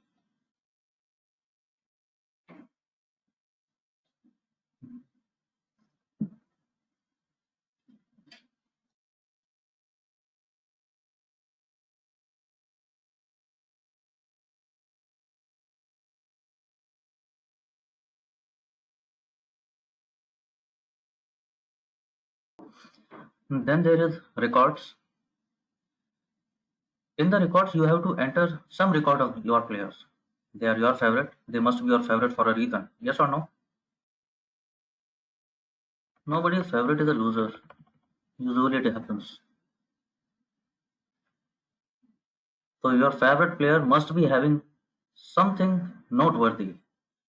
Then there is records. In the records, you have to enter some record of your players. They are your favorite. They must be your favorite for a reason. Yes or no? Nobody's favorite is a loser. Usually it happens. So your favorite player must be having something noteworthy.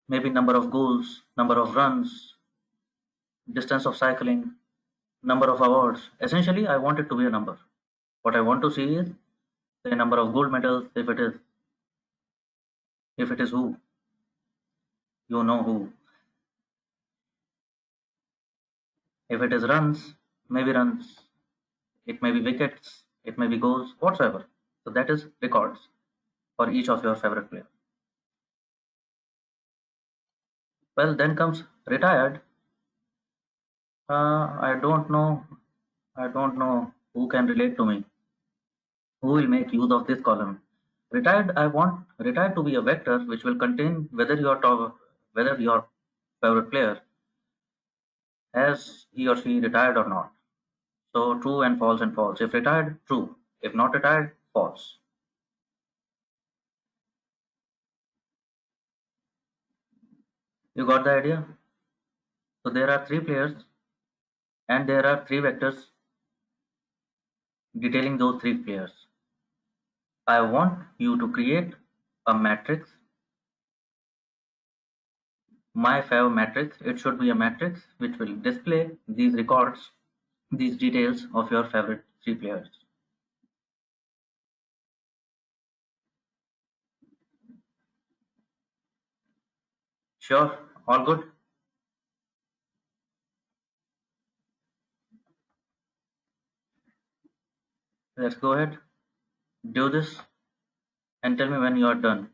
Maybe number of goals, number of runs, distance of cycling, number of awards. Essentially, I want it to be a number. What I want to see is the number of gold medals. If it is who, you know who. If it is runs, maybe runs. It may be wickets. It may be goals, whatsoever. So that is records for each of your favorite player. Well, then comes retired. I don't know. I don't know who can relate to me. Who will make use of this column? Retired. I want retired to be a vector which will contain whether your favorite player has he or she retired or not. So true and false and false. If retired, true. If not retired, false. You got the idea? So there are three players and there are three vectors detailing those three players. I want you to create a matrix, my fav matrix. It should be a matrix which will display these records, these details of your favorite three players. Sure, all good. Let's go ahead. Do this and tell me when you are done.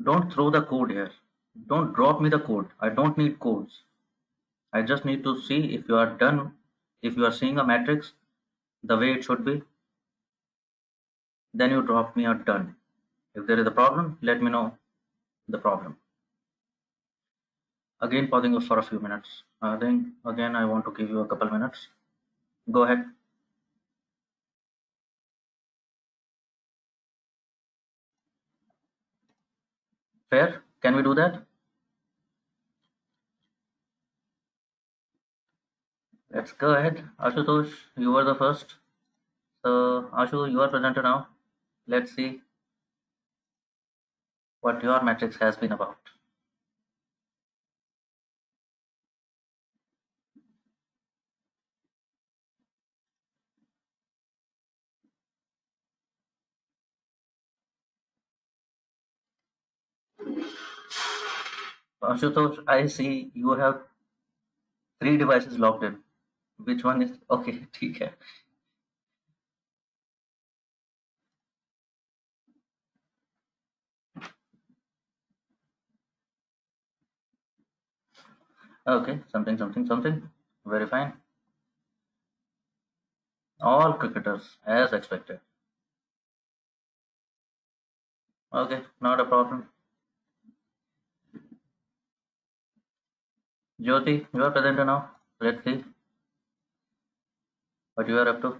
Don't throw the code here. Don't drop me the code. I don't need codes. I just need to see if you are done, if you are seeing a matrix the way it should be, then you drop me a done. If there is a problem, let me know the problem. Again, pausing for a few minutes. Then again, I want to give you a couple minutes. Go ahead. Fair? Can we do that? Let's go ahead. Ashutosh, you were the first. So, Ashu, you are presenter now. Let's see what your matrix has been about. Ashutosh, I see you have three devices logged in. Which one is okay? ठीक है. Okay, something. Very fine. All cricketers, as expected. Okay, not a problem. Jyoti, you are presenter now. Let's see what you are up to.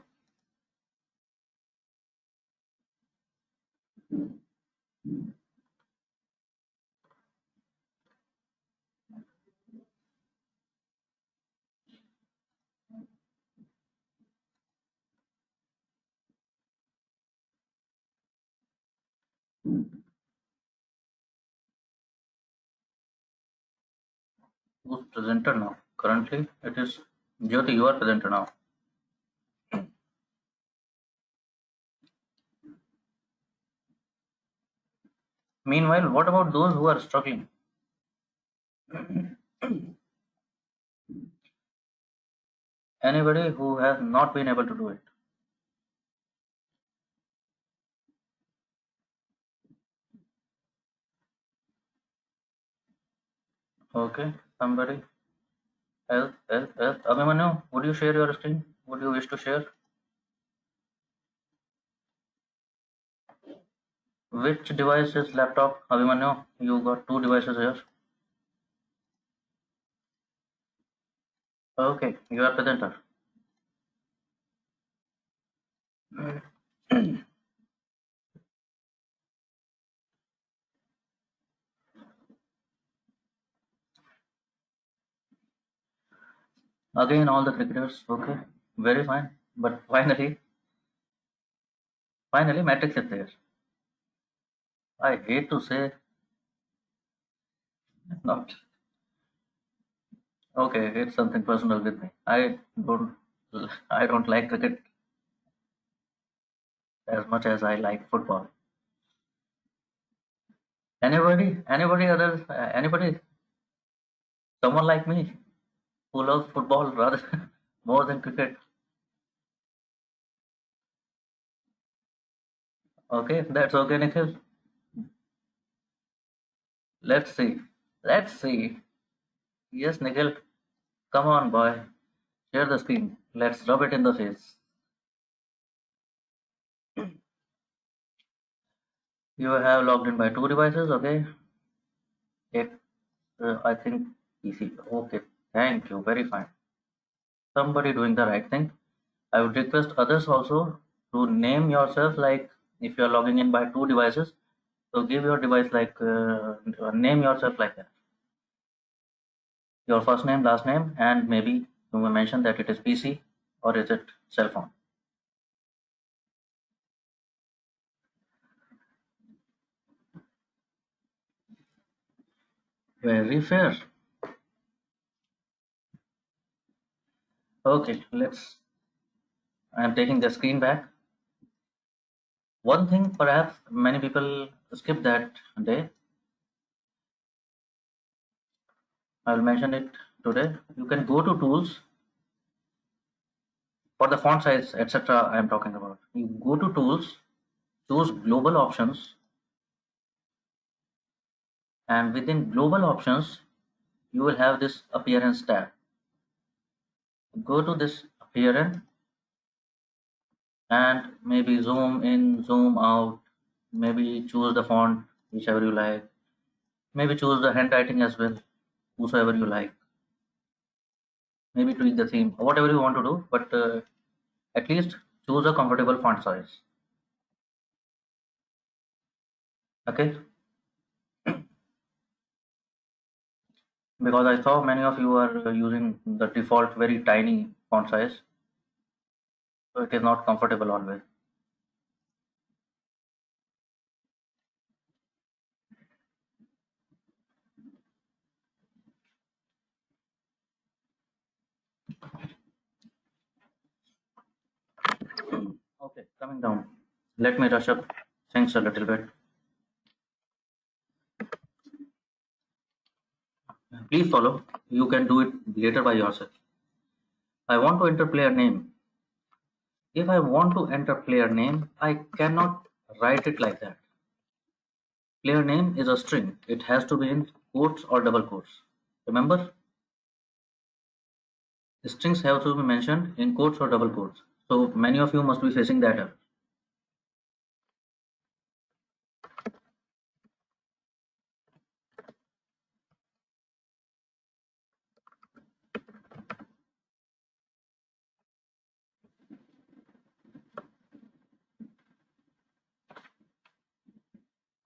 Who's presenter now? Currently, it is Jyoti. You are presenter now. Meanwhile, what about those who are struggling? Anybody who has not been able to do it? Okay, somebody else. Abhimanyu, would you share your screen? Would you wish to share? Which device is laptop? Abhimanyu, you got two devices here. Okay, you are presenter. Again, all the cricketers. Okay, very fine. But finally, Matrix is there. I hate to say, not okay. It's something personal with me. Don't, I don't like cricket as much as I like football. Anybody other, anybody, someone like me who loves football rather more than cricket. Okay, that's okay, Nikhil. Let's see. Let's see. Yes, Nikhil, come on, boy. Share the screen. Let's rub it in the face. You have logged in by two devices, okay? It, I think PC. Okay, thank you. Very fine. Somebody doing the right thing. I would request others also to name yourself like if you are logging in by two devices. So give your device like name yourself like that. Your first name, last name, and maybe you may mention that it is PC or is it cell phone. Very fair. Okay, let's. I am taking the screen back. One thing perhaps many people skip that day. I will mention it today. You can go to tools for the font size, etc. I am talking about. You go to tools, choose global options, and within global options, you will have this appearance tab. Go to this appearance and maybe zoom in, zoom out, maybe choose the font, whichever you like. Maybe choose the handwriting as well, whosoever you like. Maybe tweak the theme, whatever you want to do, but at least choose a comfortable font size. Okay, because I saw many of you are using the default very tiny font size, so it is not comfortable always. Okay, coming down. Let me rush up things a little bit. Please follow. You can do it later by yourself. I want to enter player name. If I want to enter player name, I cannot write it like that. Player name is a string. It has to be in quotes or double quotes. Remember, strings have to be mentioned in quotes or double quotes. So many of you must be facing that error.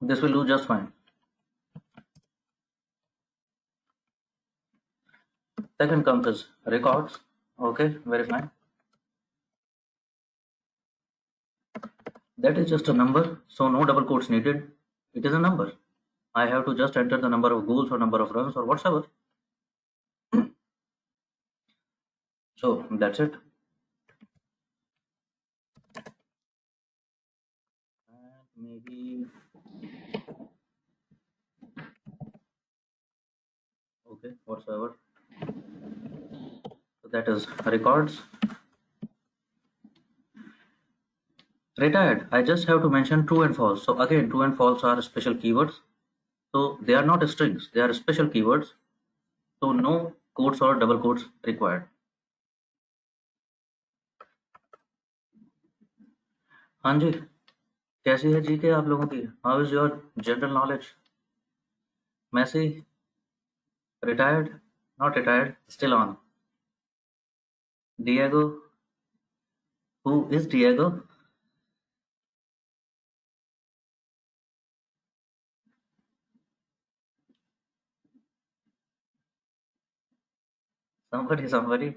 This will do just fine. Second comes is records. Okay, very fine. That is just a number, so no double quotes needed. It is a number. I have to just enter the number of goals or number of runs or whatever. So that's it. And maybe okay, whatsoever. So that is records. Retired. I just have to mention true and false. So again, true and false are special keywords. So they are not strings. They are special keywords. So no quotes or double quotes required. हाँ जी, कैसी है GK आप लोगों की? How is your general knowledge? Messy, retired, not retired, still on. Diego? Who is Diego? Somebody.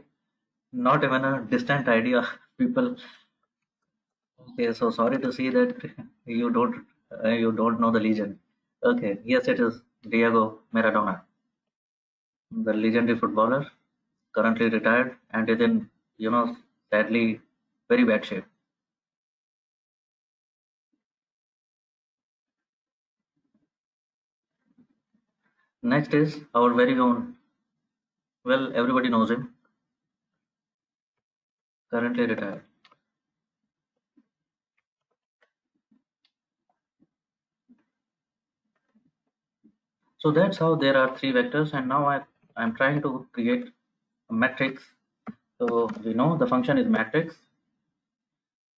Not even a distant idea. People. Okay, so sorry to see that you don't know the legend. Okay, yes, it is Diego Maradona, the legendary footballer, currently retired and is in, sadly, very bad shape. Next is our very own. Well, everybody knows him. Currently retired. So that's how there are three vectors, and now I'm trying to create a matrix. So we know the function is matrix.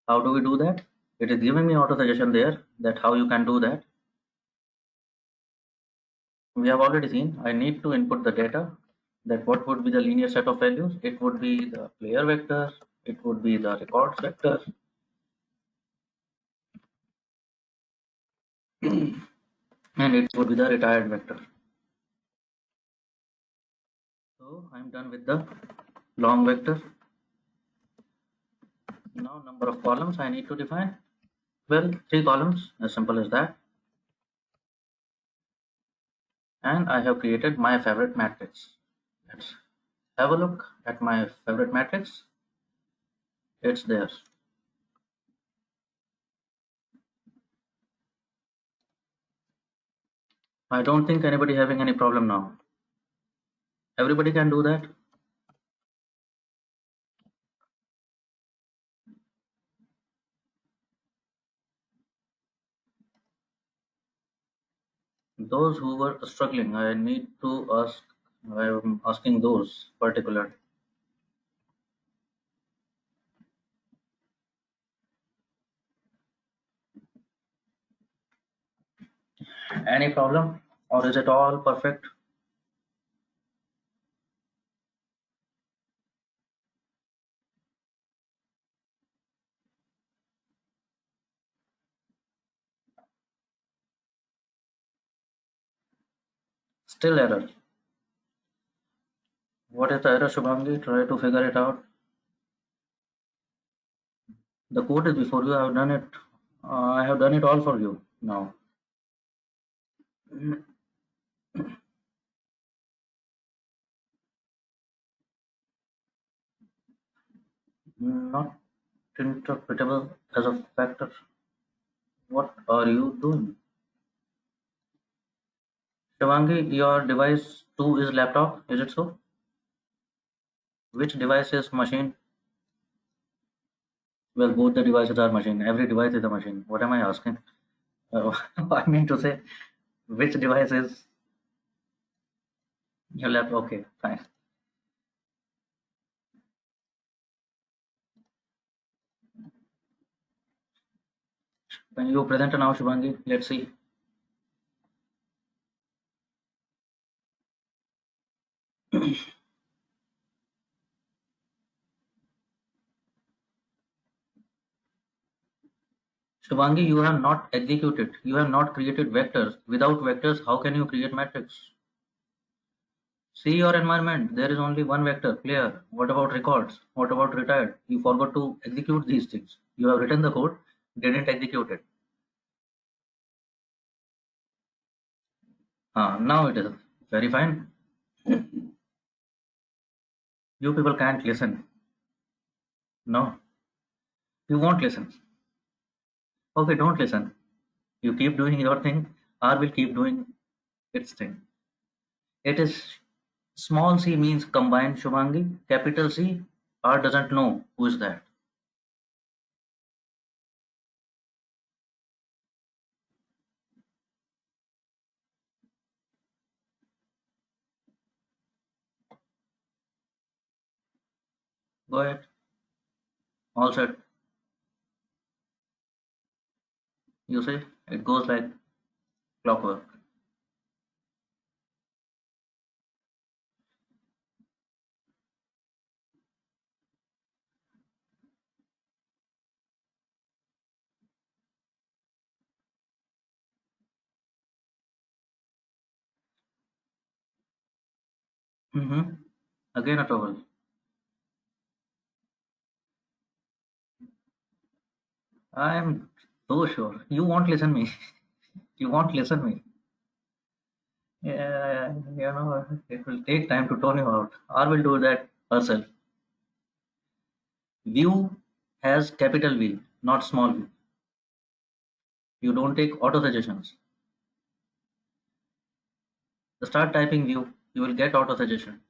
How do we do that? It is giving me auto suggestion there that how you can do that. We have already seen I need to input the data, that what would be the linear set of values. It would be the player vector, it would be the records vector, and it would be the retired vector. So I'm done with the long vector. Now number of columns I need to define. Well, 3 columns, as simple as that. And I have created my favorite matrix. Let's have a look at my favorite matrix. It's there. I don't think anybody having any problem now. Everybody can do that. Those who were struggling, I need to ask. I'm asking those particular. Any problem, or is it all perfect? Still error. What is the error, Shubhangi? Try to figure it out. The code is before you. I have done it. I have done it all for you now. Not interpretable as a factor. What are you doing? Shivangi, your device 2 is laptop, is it so? Which device is machine? Well, both the devices are machine. Every device is a machine. What am I asking? I mean to say, which device is your laptop? Okay, fine. When you present now, Shivangi, let's see. Shivangi, you have not executed. You have not created vectors. Without vectors, how can you create matrix? See your environment. There is only one vector, player. What about records? What about retired? You forgot to execute these things. You have written the code, didn't execute it. Now it is very fine. You people can't listen. No, you won't listen. Okay, don't listen. You keep doing your thing, R will keep doing its thing. It is small c means combined, Shubhangi. Capital C, R doesn't know who is that. Go ahead. All set. You see, it goes like clockwork. Again a trouble. I'm so sure. You won't listen me. You won't listen me. Yeah, it will take time to tone you out. Or we'll do that ourselves. View has capital V, not small v. You don't take auto suggestions. Start typing view, you will get auto suggestion.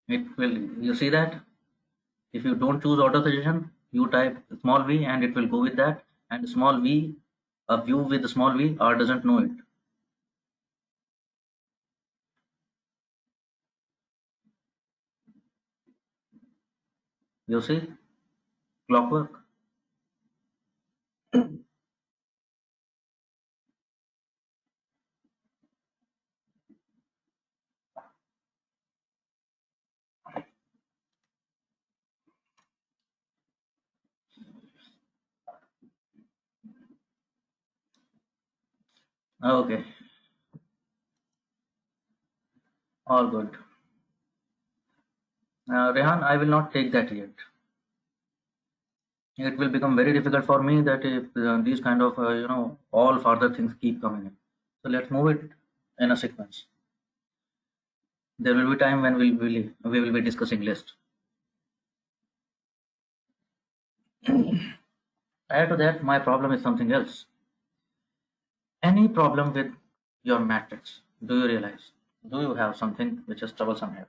It will, you see that? If you don't choose auto suggestion, you type small v and it will go with that. And small v, a view with small v, R doesn't know it. You see? Clockwork. Okay, all good. Rehan, I will not take that yet. It will become very difficult for me that if these kind of all further things keep coming in. So let's move it in a sequence. There will be time when we will be discussing list. Prior to that, my problem is something else. Any problem with your matrix? Do you realize? Do you have something which is troublesome here?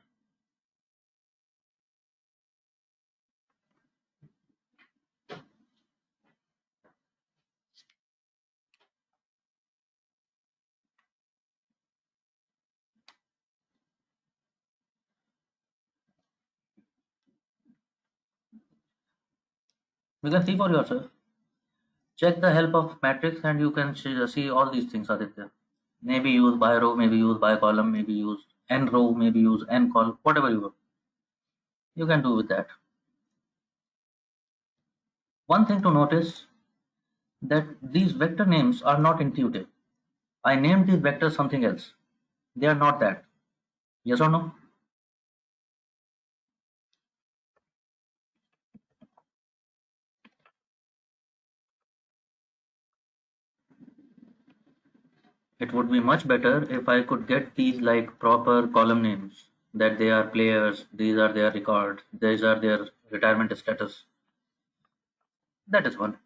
You can see for yourself. Check the help of matrix and you can see all these things are there. Maybe use by row, maybe use by column, maybe use n row, maybe use n col, whatever you can do with that. One thing to notice that these vector names are not intuitive. I named these vectors something else. They are not that. Yes or no? It would be much better if I could get these like proper column names, that they are players, these are their records, these are their retirement status. That is one.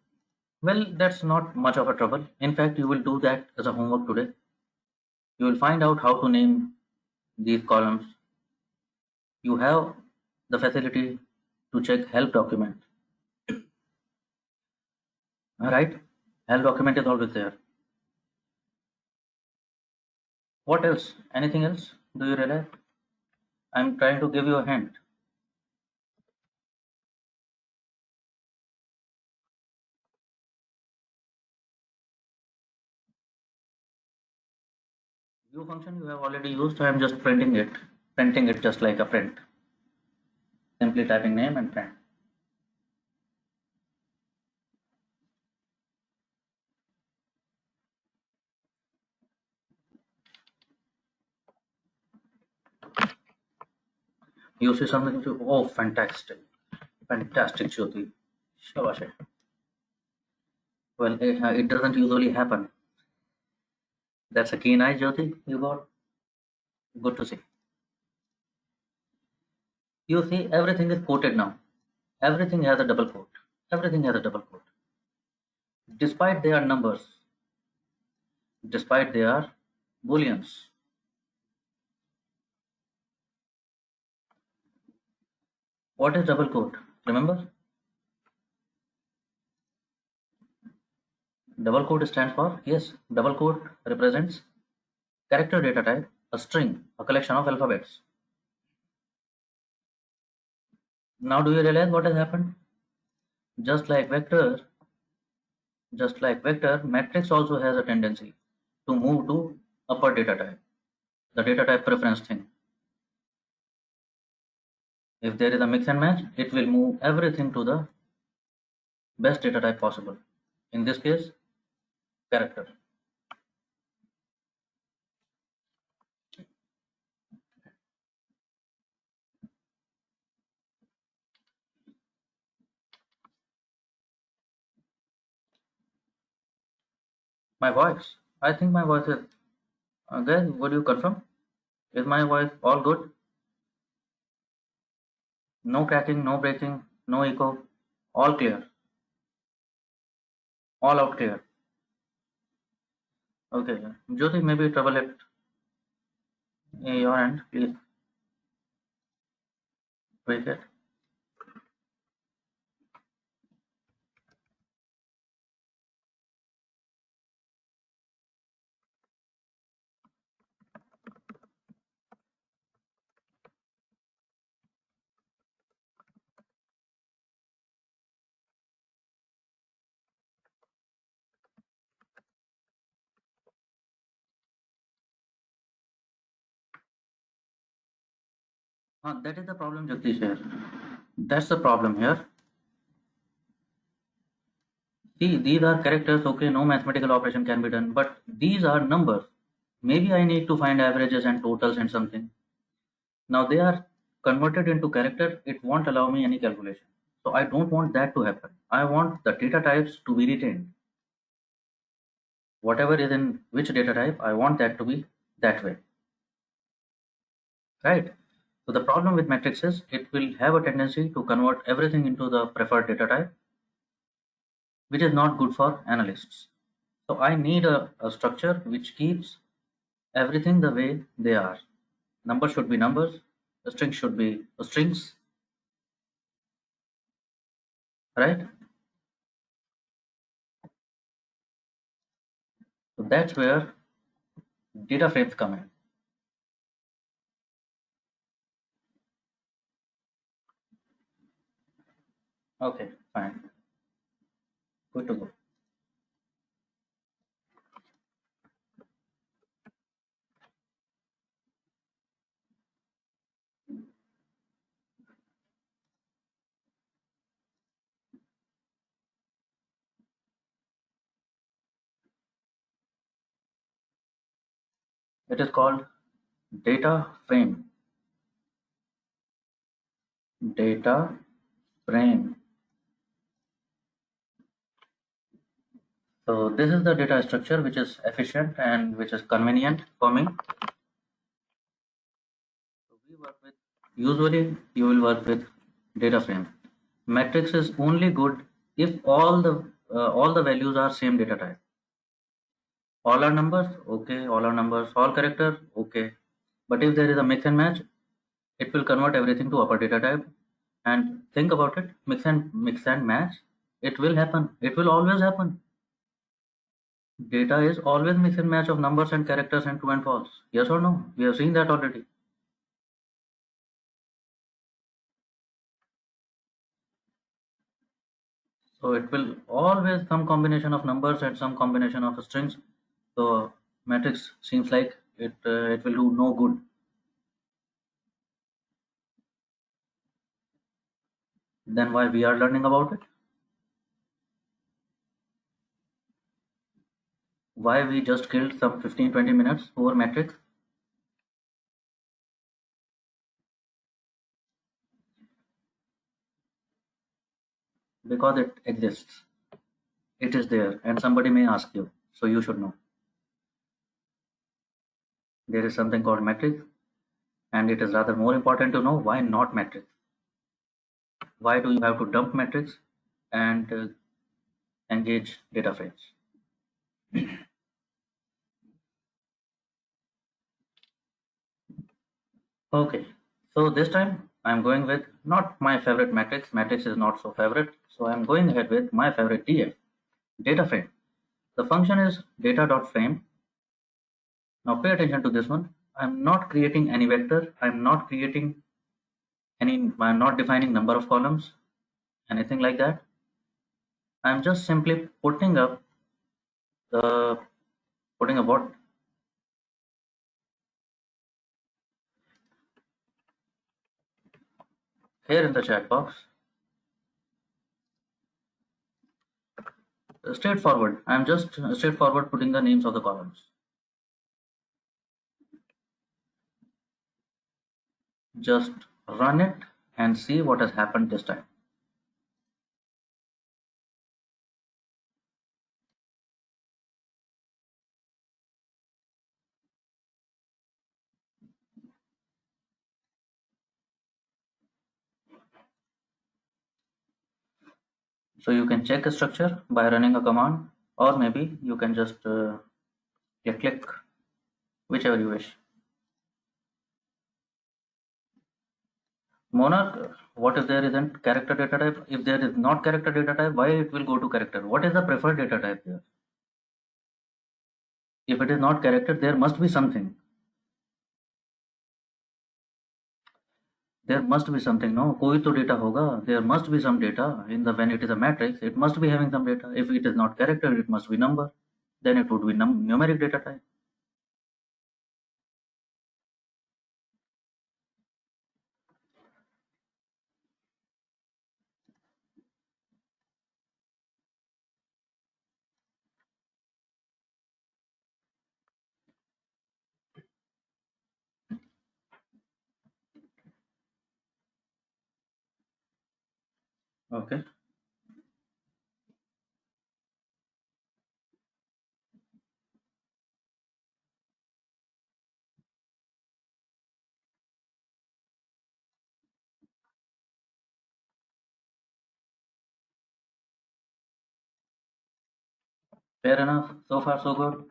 Well, that's not much of a trouble. In fact, you will do that as a homework today. You will find out how to name these columns. You have the facility to check help document. Alright? Help document is always there. What else? Anything else? Do you realize? I'm trying to give you a hint. View function you have already used. I am just printing it just like a print. Simply typing name and print. You see something? Oh, fantastic, fantastic, Jyoti. Shabash. Well, it doesn't usually happen. That's a keen eye, Jyoti. You got good to see. You see, everything is quoted now. Everything has a double quote. Everything has a double quote. Despite they are numbers, despite they are booleans. What is double quote? Remember? Double quote stands for, yes, double quote represents character data type, a string, a collection of alphabets. Now do you realize what has happened? Just like vector, matrix also has a tendency to move to upper data type, the data type preference thing. If there is a mix and match, it will move everything to the best data type possible. In this case, character. My voice. I think my voice is. Guys, would you confirm? Is my voice all good? No cracking, no breaking, no echo. All clear. All out clear. Okay. Jyoti, maybe trouble at your end. Please break it. That is the problem, Jagdish here. That's the problem here. See, these are characters, okay, no mathematical operation can be done, but these are numbers. Maybe I need to find averages and totals and something. Now they are converted into character, it won't allow me any calculation. So I don't want that to happen. I want the data types to be retained. Whatever is in which data type, I want that to be that way. Right? So the problem with matrix is it will have a tendency to convert everything into the preferred data type, which is not good for analysts. So I need a structure which keeps everything the way they are. Numbers should be numbers, the strings should be strings, right? So that's where data frames come in. Okay, fine. Good to go. It is called data frame. Data frame. So this is the data structure which is efficient and which is convenient for me. So we work with, usually you will work with data frame. Matrix is only good if all the values are same data type. All are numbers, okay. All are numbers. All character, okay. But if there is a mix and match, it will convert everything to upper data type. And think about it, mix and match. It will happen. It will always happen. Data is always mix and match of numbers and characters and true and false. Yes or no? We have seen that already. So it will always some combination of numbers and some combination of strings. So matrix seems like it will do no good. Then why we are learning about it? Why we just killed some 15-20 minutes over matrix? Because it exists. It is there and somebody may ask you, so you should know. There is something called matrix, and it is rather more important to know why not matrix. Why do you have to dump matrix and engage data frames? Okay, so this time I'm going with not my favorite matrix. Matrix is not so favorite, so I'm going ahead with my favorite DF, data frame. The function is data.frame. Now pay attention to this one. I'm not creating any vector. I'm not defining number of columns, anything like that. I'm just simply the putting a what here in the chat box. Straightforward. I'm just straightforward putting the names of the columns. Just run it and see what has happened this time. So you can check a structure by running a command, or maybe you can just click, whichever you wish. Monarch, what if there isn't character data type? If there is not character data type, why it will go to character? What is the preferred data type here? If it is not character, there must be something. There must be something, no? कोई तो data होगा. There must be some data in the when it is a matrix. It must be having some data. If it is not character, it must be number. Then it would be numeric data type. Okay. Fair enough. So far, so good.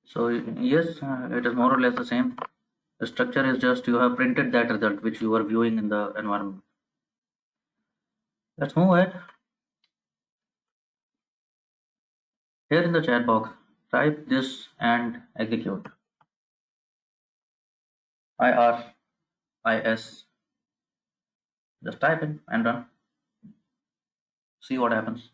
So yes, it is more or less the same. The structure is just you have printed that result which you are viewing in the environment. Let's move ahead. Here in the chat box, type this and execute. IRIS. Just type in and run. See what happens.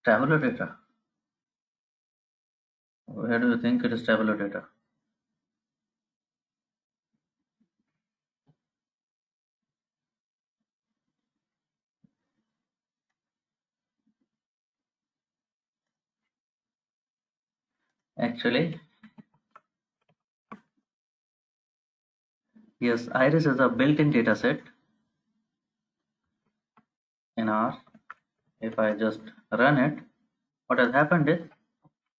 Tabular data. Where do you think it is tabular data? Actually, yes, Iris is a built-in data set in R. If I just run it, what has happened is,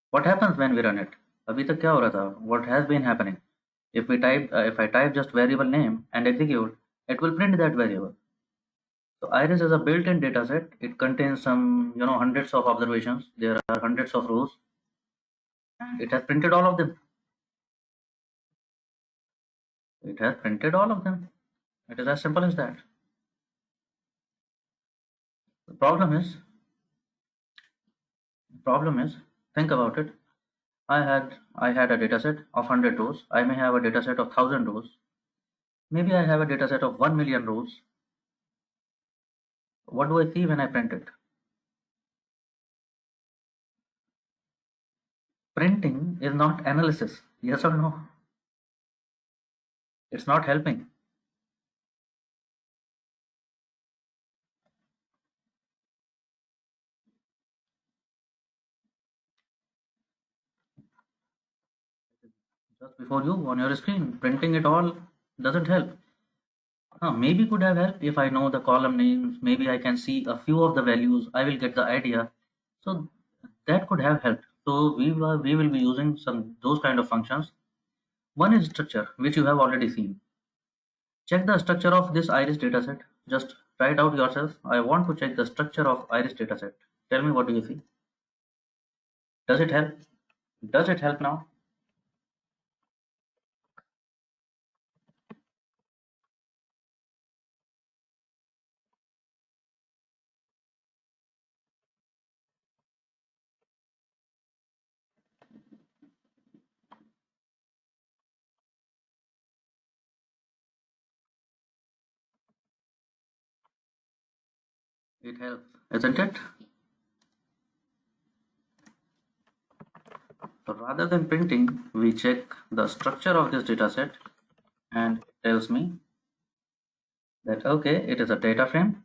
what happens when we run it? अभी तक क्या हो रहा था? What has been happening? If I type just variable name and execute, it will print that variable. So Iris is a built-in data set. It contains some, hundreds of observations. There are hundreds of rows. It has printed all of them. It has printed all of them. It is as simple as that. The problem is, think about it. I had a data set of 100 rows. I may have a data set of 1000 rows. Maybe I have a data set of 1 million rows. What do I see when I print it? Printing is not analysis. Yes or no? It's not helping. Just before you on your screen, printing it all doesn't help. Maybe could have helped if I know the column names. Maybe I can see a few of the values. I will get the idea. So that could have helped. So we will be using some those kind of functions. One is structure, which you have already seen. Check the structure of this iris dataset. Just try it out yourself. I want to check the structure of iris dataset. Tell me, what do you see? Does it help? Does it help now? It helps, isn't it? So rather than printing, we check the structure of this dataset and it tells me that okay, it is a data frame.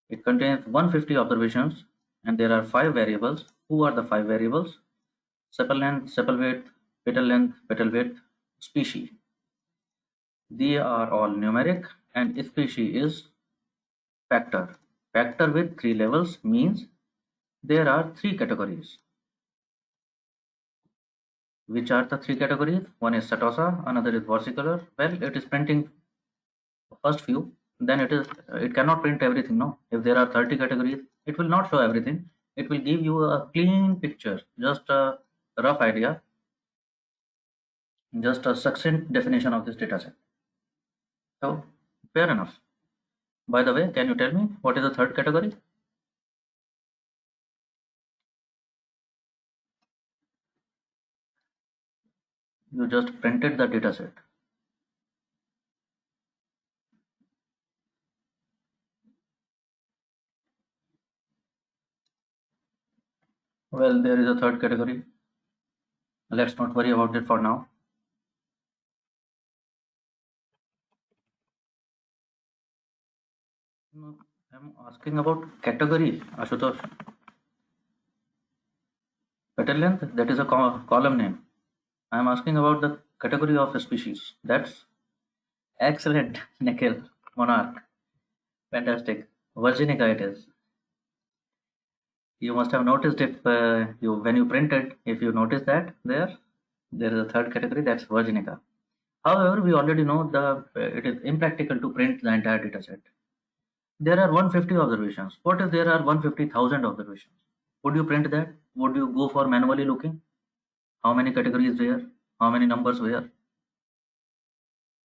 It contains 150 observations and there are 5 variables. Who are the 5 variables? Sepal length, sepal width, petal width, species. They are all numeric and species is factor. Factor with 3 levels means there are 3 categories. Which are the 3 categories? One is Setosa, another is versicolor. Well, it is printing first few, then it cannot print everything. No, if there are 30 categories, it will not show everything. It will give you a clean picture, just a rough idea, just a succinct definition of this data set. So fair enough. By the way, can you tell me what is the third category? You just printed the data set. Well, there is a third category. Let's not worry about it for now. No, I'm asking about category, Ashutosh. Petal length, that is a column name. I'm asking about the category of a species. That's excellent, Nikhil. Monarch. Fantastic. Virginica it is. You must have noticed if when you printed, if you notice that there is a third category, that's Virginica. However, we already know it is impractical to print the entire data set. There are 150 observations. What if there are 150,000 observations? Would you print that? Would you go for manually looking? How many categories there? How many numbers where?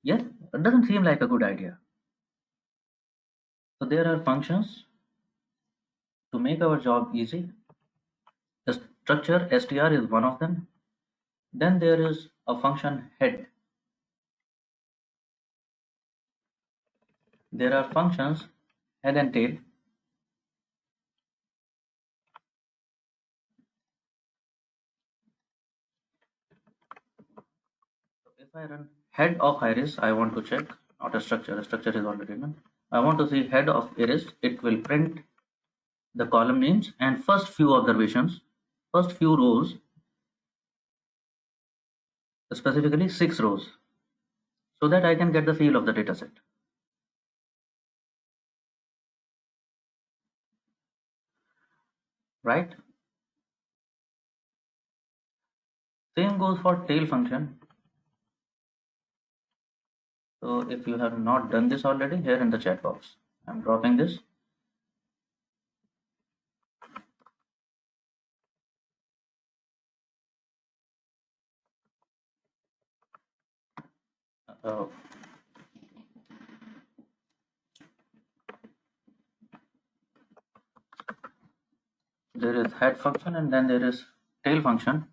Yes, it doesn't seem like a good idea. So there are functions to make our job easy. The structure str is one of them. Then there is a function head. There are functions head and tail. So if I run head of iris, I want to check, not a structure. A structure is already done. I want to see head of iris. It will print the column names and first few observations, first few rows, specifically 6 rows, so that I can get the feel of the data set. Right? Same goes for tail function. So if you have not done this already, here in the chat box, I'm dropping this. Uh, there is head function and then there is tail function.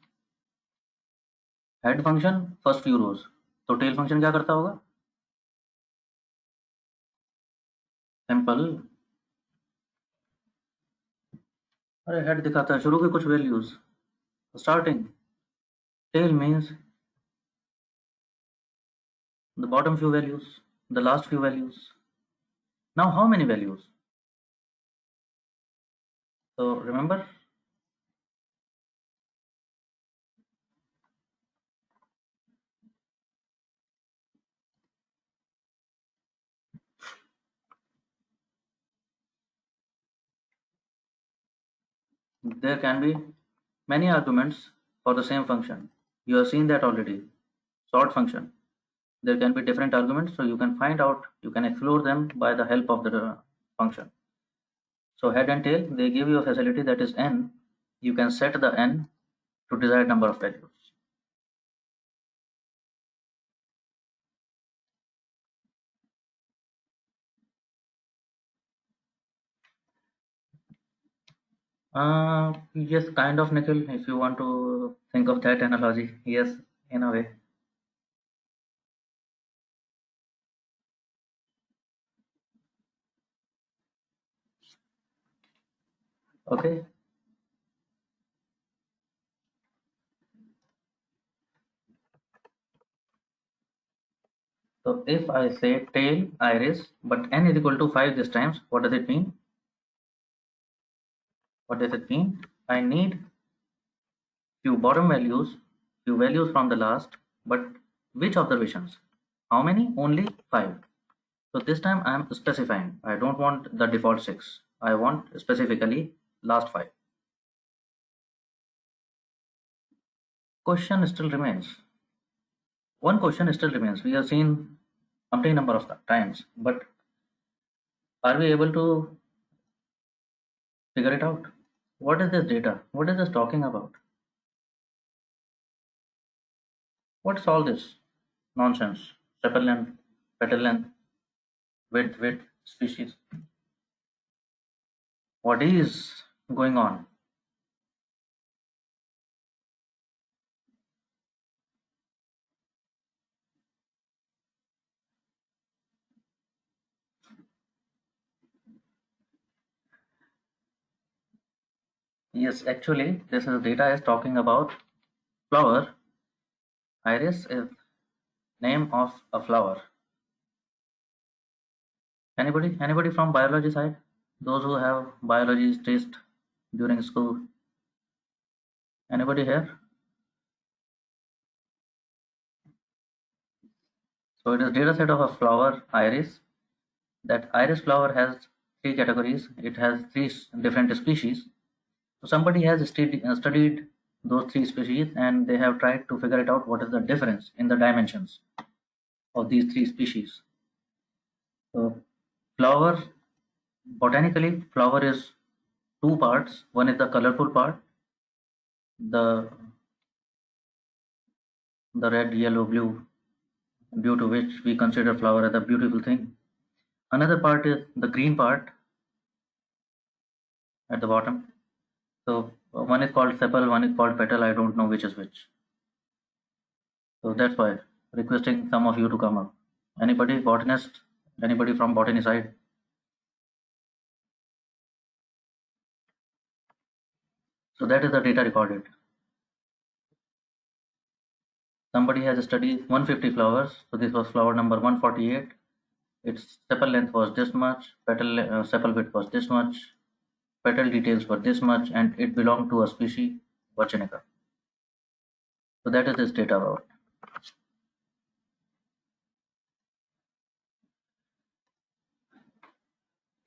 Head function first few rows, तो tail function क्या करता होगा? Simple, अरे head दिखाता है शुरू के कुछ values, starting tail means the bottom few values, the last few values. Now how many values? So remember, there can be many arguments for the same function. You have seen that already. Sort function, there can be different arguments, so you can find out, you can explore them by the help of the function. So head and tail, they give you a facility that is n. You can set the n to desired number of values. Yes, kind of, Nikhil, if you want to think of that analogy. Yes, in a way. Okay. तो So if I say tail, iris, but n is equal to 5 this time, what does it mean? What does it mean? I need few bottom values, few values from the last, but which observations? How many? Only 5. So this time I am specifying. I don't want the default 6. I want specifically last 5. Question still remains. One question still remains. We have seen umpteen number of times, but are we able to figure it out? What is this data? What is this talking about? What's all this nonsense? Sepal length, petal length, width, species. What is going on? Yes, actually, this is data is talking about flower. Iris is name of a flower. Anybody from biology side? Those who have biology test during school. Anybody here? So it is data set of a flower iris. That iris flower has 3 categories. It has 3 different species. So somebody has studied those 3 species and they have tried to figure it out what is the difference in the dimensions of these 3 species. So flower, botanically, flower is 2 parts. One is the colorful part, the red, yellow, blue, due to which we consider flower as a beautiful thing. Another part is the green part at the bottom. So one is called sepal, one is called petal. I don't know which is which. So that's why requesting some of you to come up. Anybody botanist? Anybody from botany side? So that is the data recorded. Somebody has studied 150 flowers. So this was flower number 148. Its sepal length was this much, petal sepal width was this much, petal details were this much, and it belonged to a species Virginica. So that is this data about.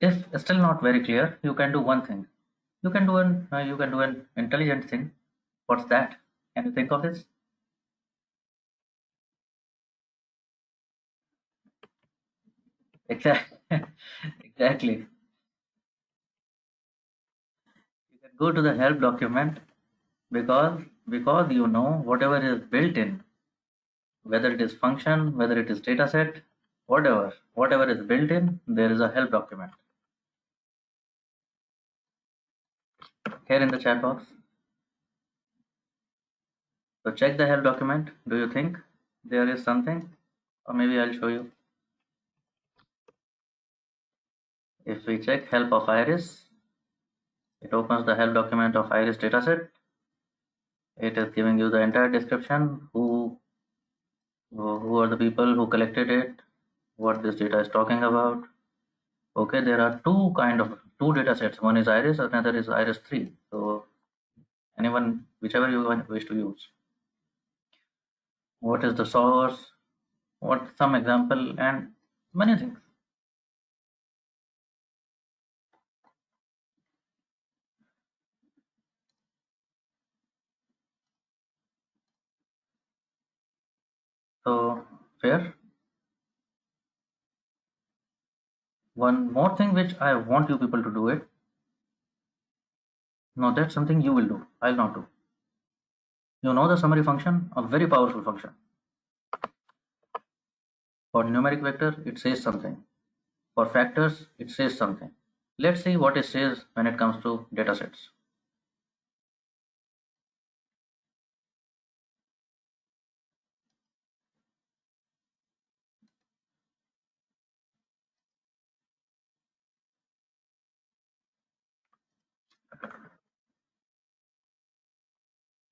If still not very clear, you can do one thing. You can do an intelligent thing. What's that? Can you think of this? Exactly. Exactly. You can go to the help document because you know whatever is built in, whether it is function, whether it is data set, whatever is built in, there is a help document here in the chat box. So check the help document. Do you think there is something? Or maybe I'll show you. If we check help of iris, it opens the help document of iris dataset. It is giving you the entire description, who are the people who collected it, what this data is talking about. Okay, there are two data sets. One is iris, another is iris 3. So anyone, whichever you wish to use. What is the source? What some example and many things. So fair. One more thing which I want you people to do it. No, that's something you will do. I'll not do. You know the summary function, a very powerful function. For numeric vector, it says something. For factors, it says something. Let's see what it says when it comes to datasets.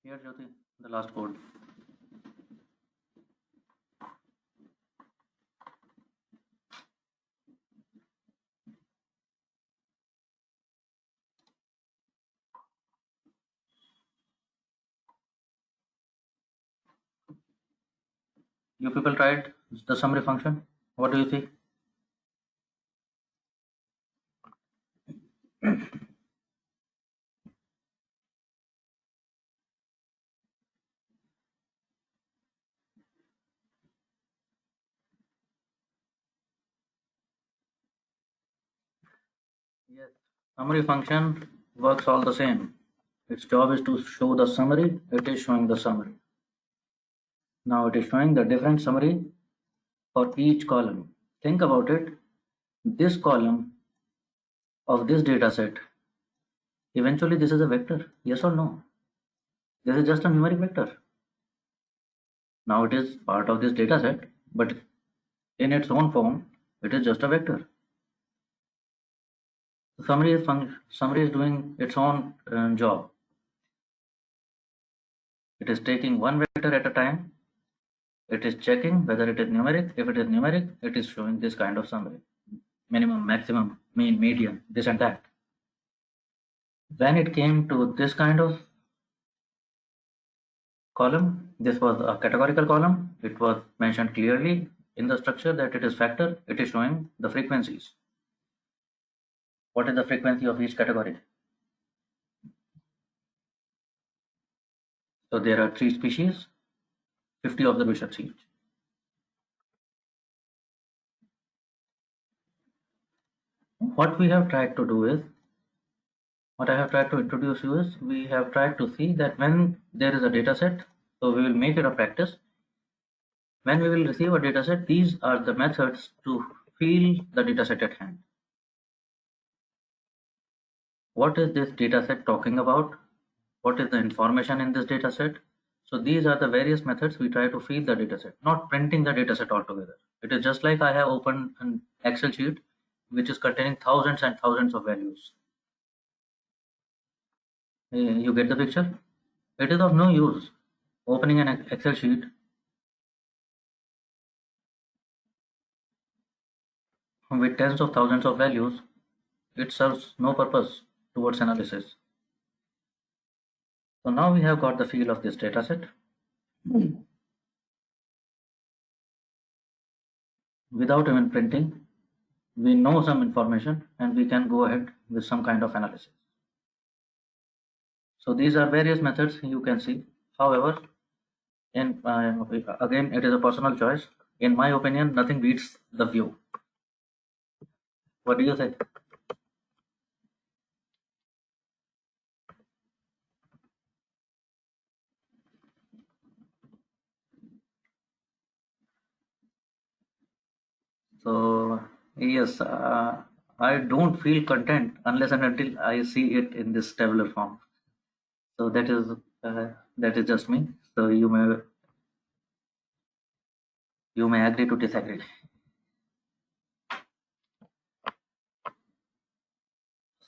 Here, Jyoti, the last code. You people tried the summary function? What do you think? Yes. Summary function works all the same. Its job is to show the summary. It is showing the summary. Now it is showing the different summary for each column. Think about it. This column of this data set, eventually this is a vector. Yes or no? This is just a numeric vector. Now it is part of this data set, but in its own form, it is just a vector. The summary is doing its own job. It is taking one vector at a time. It is checking whether it is numeric. If it is numeric, it is showing this kind of summary. Minimum, maximum, mean, median, this and that. When it came to this kind of column, this was a categorical column. It was mentioned clearly in the structure that it is factor. It is showing the frequencies. What is the frequency of each category? So there are 3 species, 50 observations each. What we have tried to do is, what I have tried to introduce you is, we have tried to see that when there is a data set, so we will make it a practice. When we will receive a data set, these are the methods to feel the data set at hand. What is this data set talking about? What is the information in this data set? So these are the various methods we try to feel the data set, not printing the data set altogether. It is just like I have opened an Excel sheet which is containing thousands and thousands of values. You get the picture? It is of no use opening an Excel sheet with tens of thousands of values. It serves no purpose towards analysis. So now we have got the feel of this data set. Without even printing, we know some information and we can go ahead with some kind of analysis. So these are various methods you can see. However, in again, it is a personal choice. In my opinion, nothing beats the view. What do you say? So yes, I don't feel content unless and until I see it in this tabular form. So that is just me. So you may agree to disagree.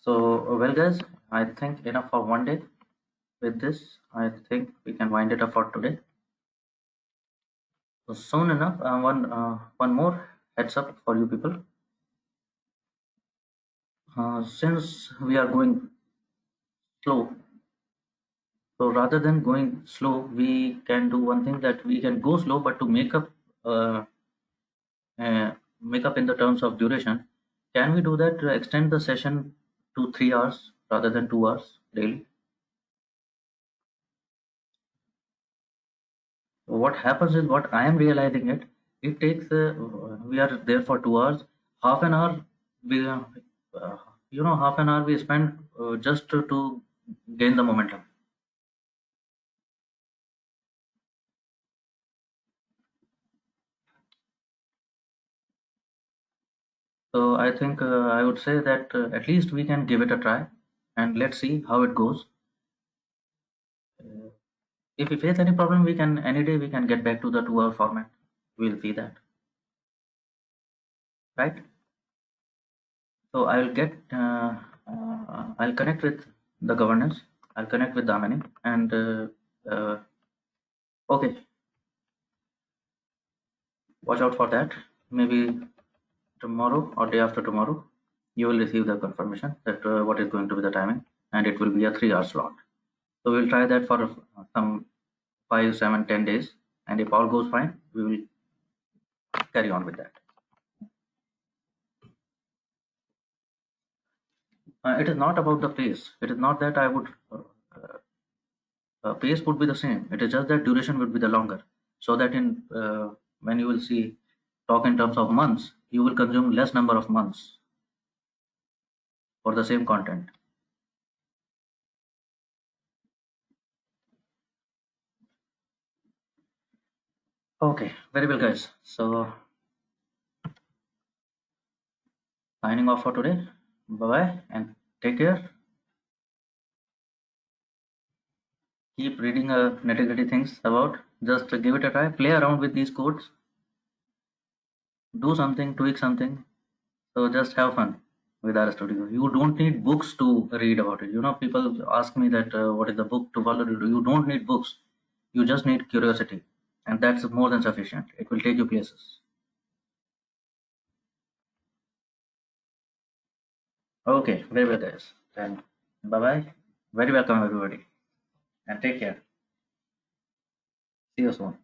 So well, guys, I think enough for one day. With this, I think we can wind it up for today. So soon enough, one more heads up for you people. Since we are going slow, so rather than going slow, we can do one thing, that we can go slow, but to make up in the terms of duration, can we do that? Extend the session to 3 hours rather than 2 hours daily. What happens is, what I am realizing it takes we are there for 2 hours, half an hour we half an hour we spend just to gain the momentum. So I think I would say that at least we can give it a try, and let's see how it goes. If we face any problem, we can any day we can get back to the 2-hour format. We'll see that, right? So I'll connect with the governance. I'll connect with Damini, and okay, watch out for that. Maybe tomorrow or day after tomorrow, you will receive the confirmation that what is going to be the timing, and it will be a 3-hour slot. So we'll try that for some 5, 7, 10 days, and if all goes fine, we will carry on with that. It is not about the pace. It is not that I would pace would be the same. It is just that duration would be the longer. So that in when you will see talk in terms of months, you will consume less number of months for the same content. Okay, very well, guys. So signing off for today. Bye bye and take care. Keep reading nitty-gritty things about. Just give it a try. Play around with these codes. Do something, tweak something. So just have fun with RStudio. You don't need books to read about it. You know, people ask me that what is the book to follow. You don't need books. You just need curiosity, and that's more than sufficient. It will take you places. Okay, very well, guys. Then bye bye. Very welcome, everybody, and take care. See you soon.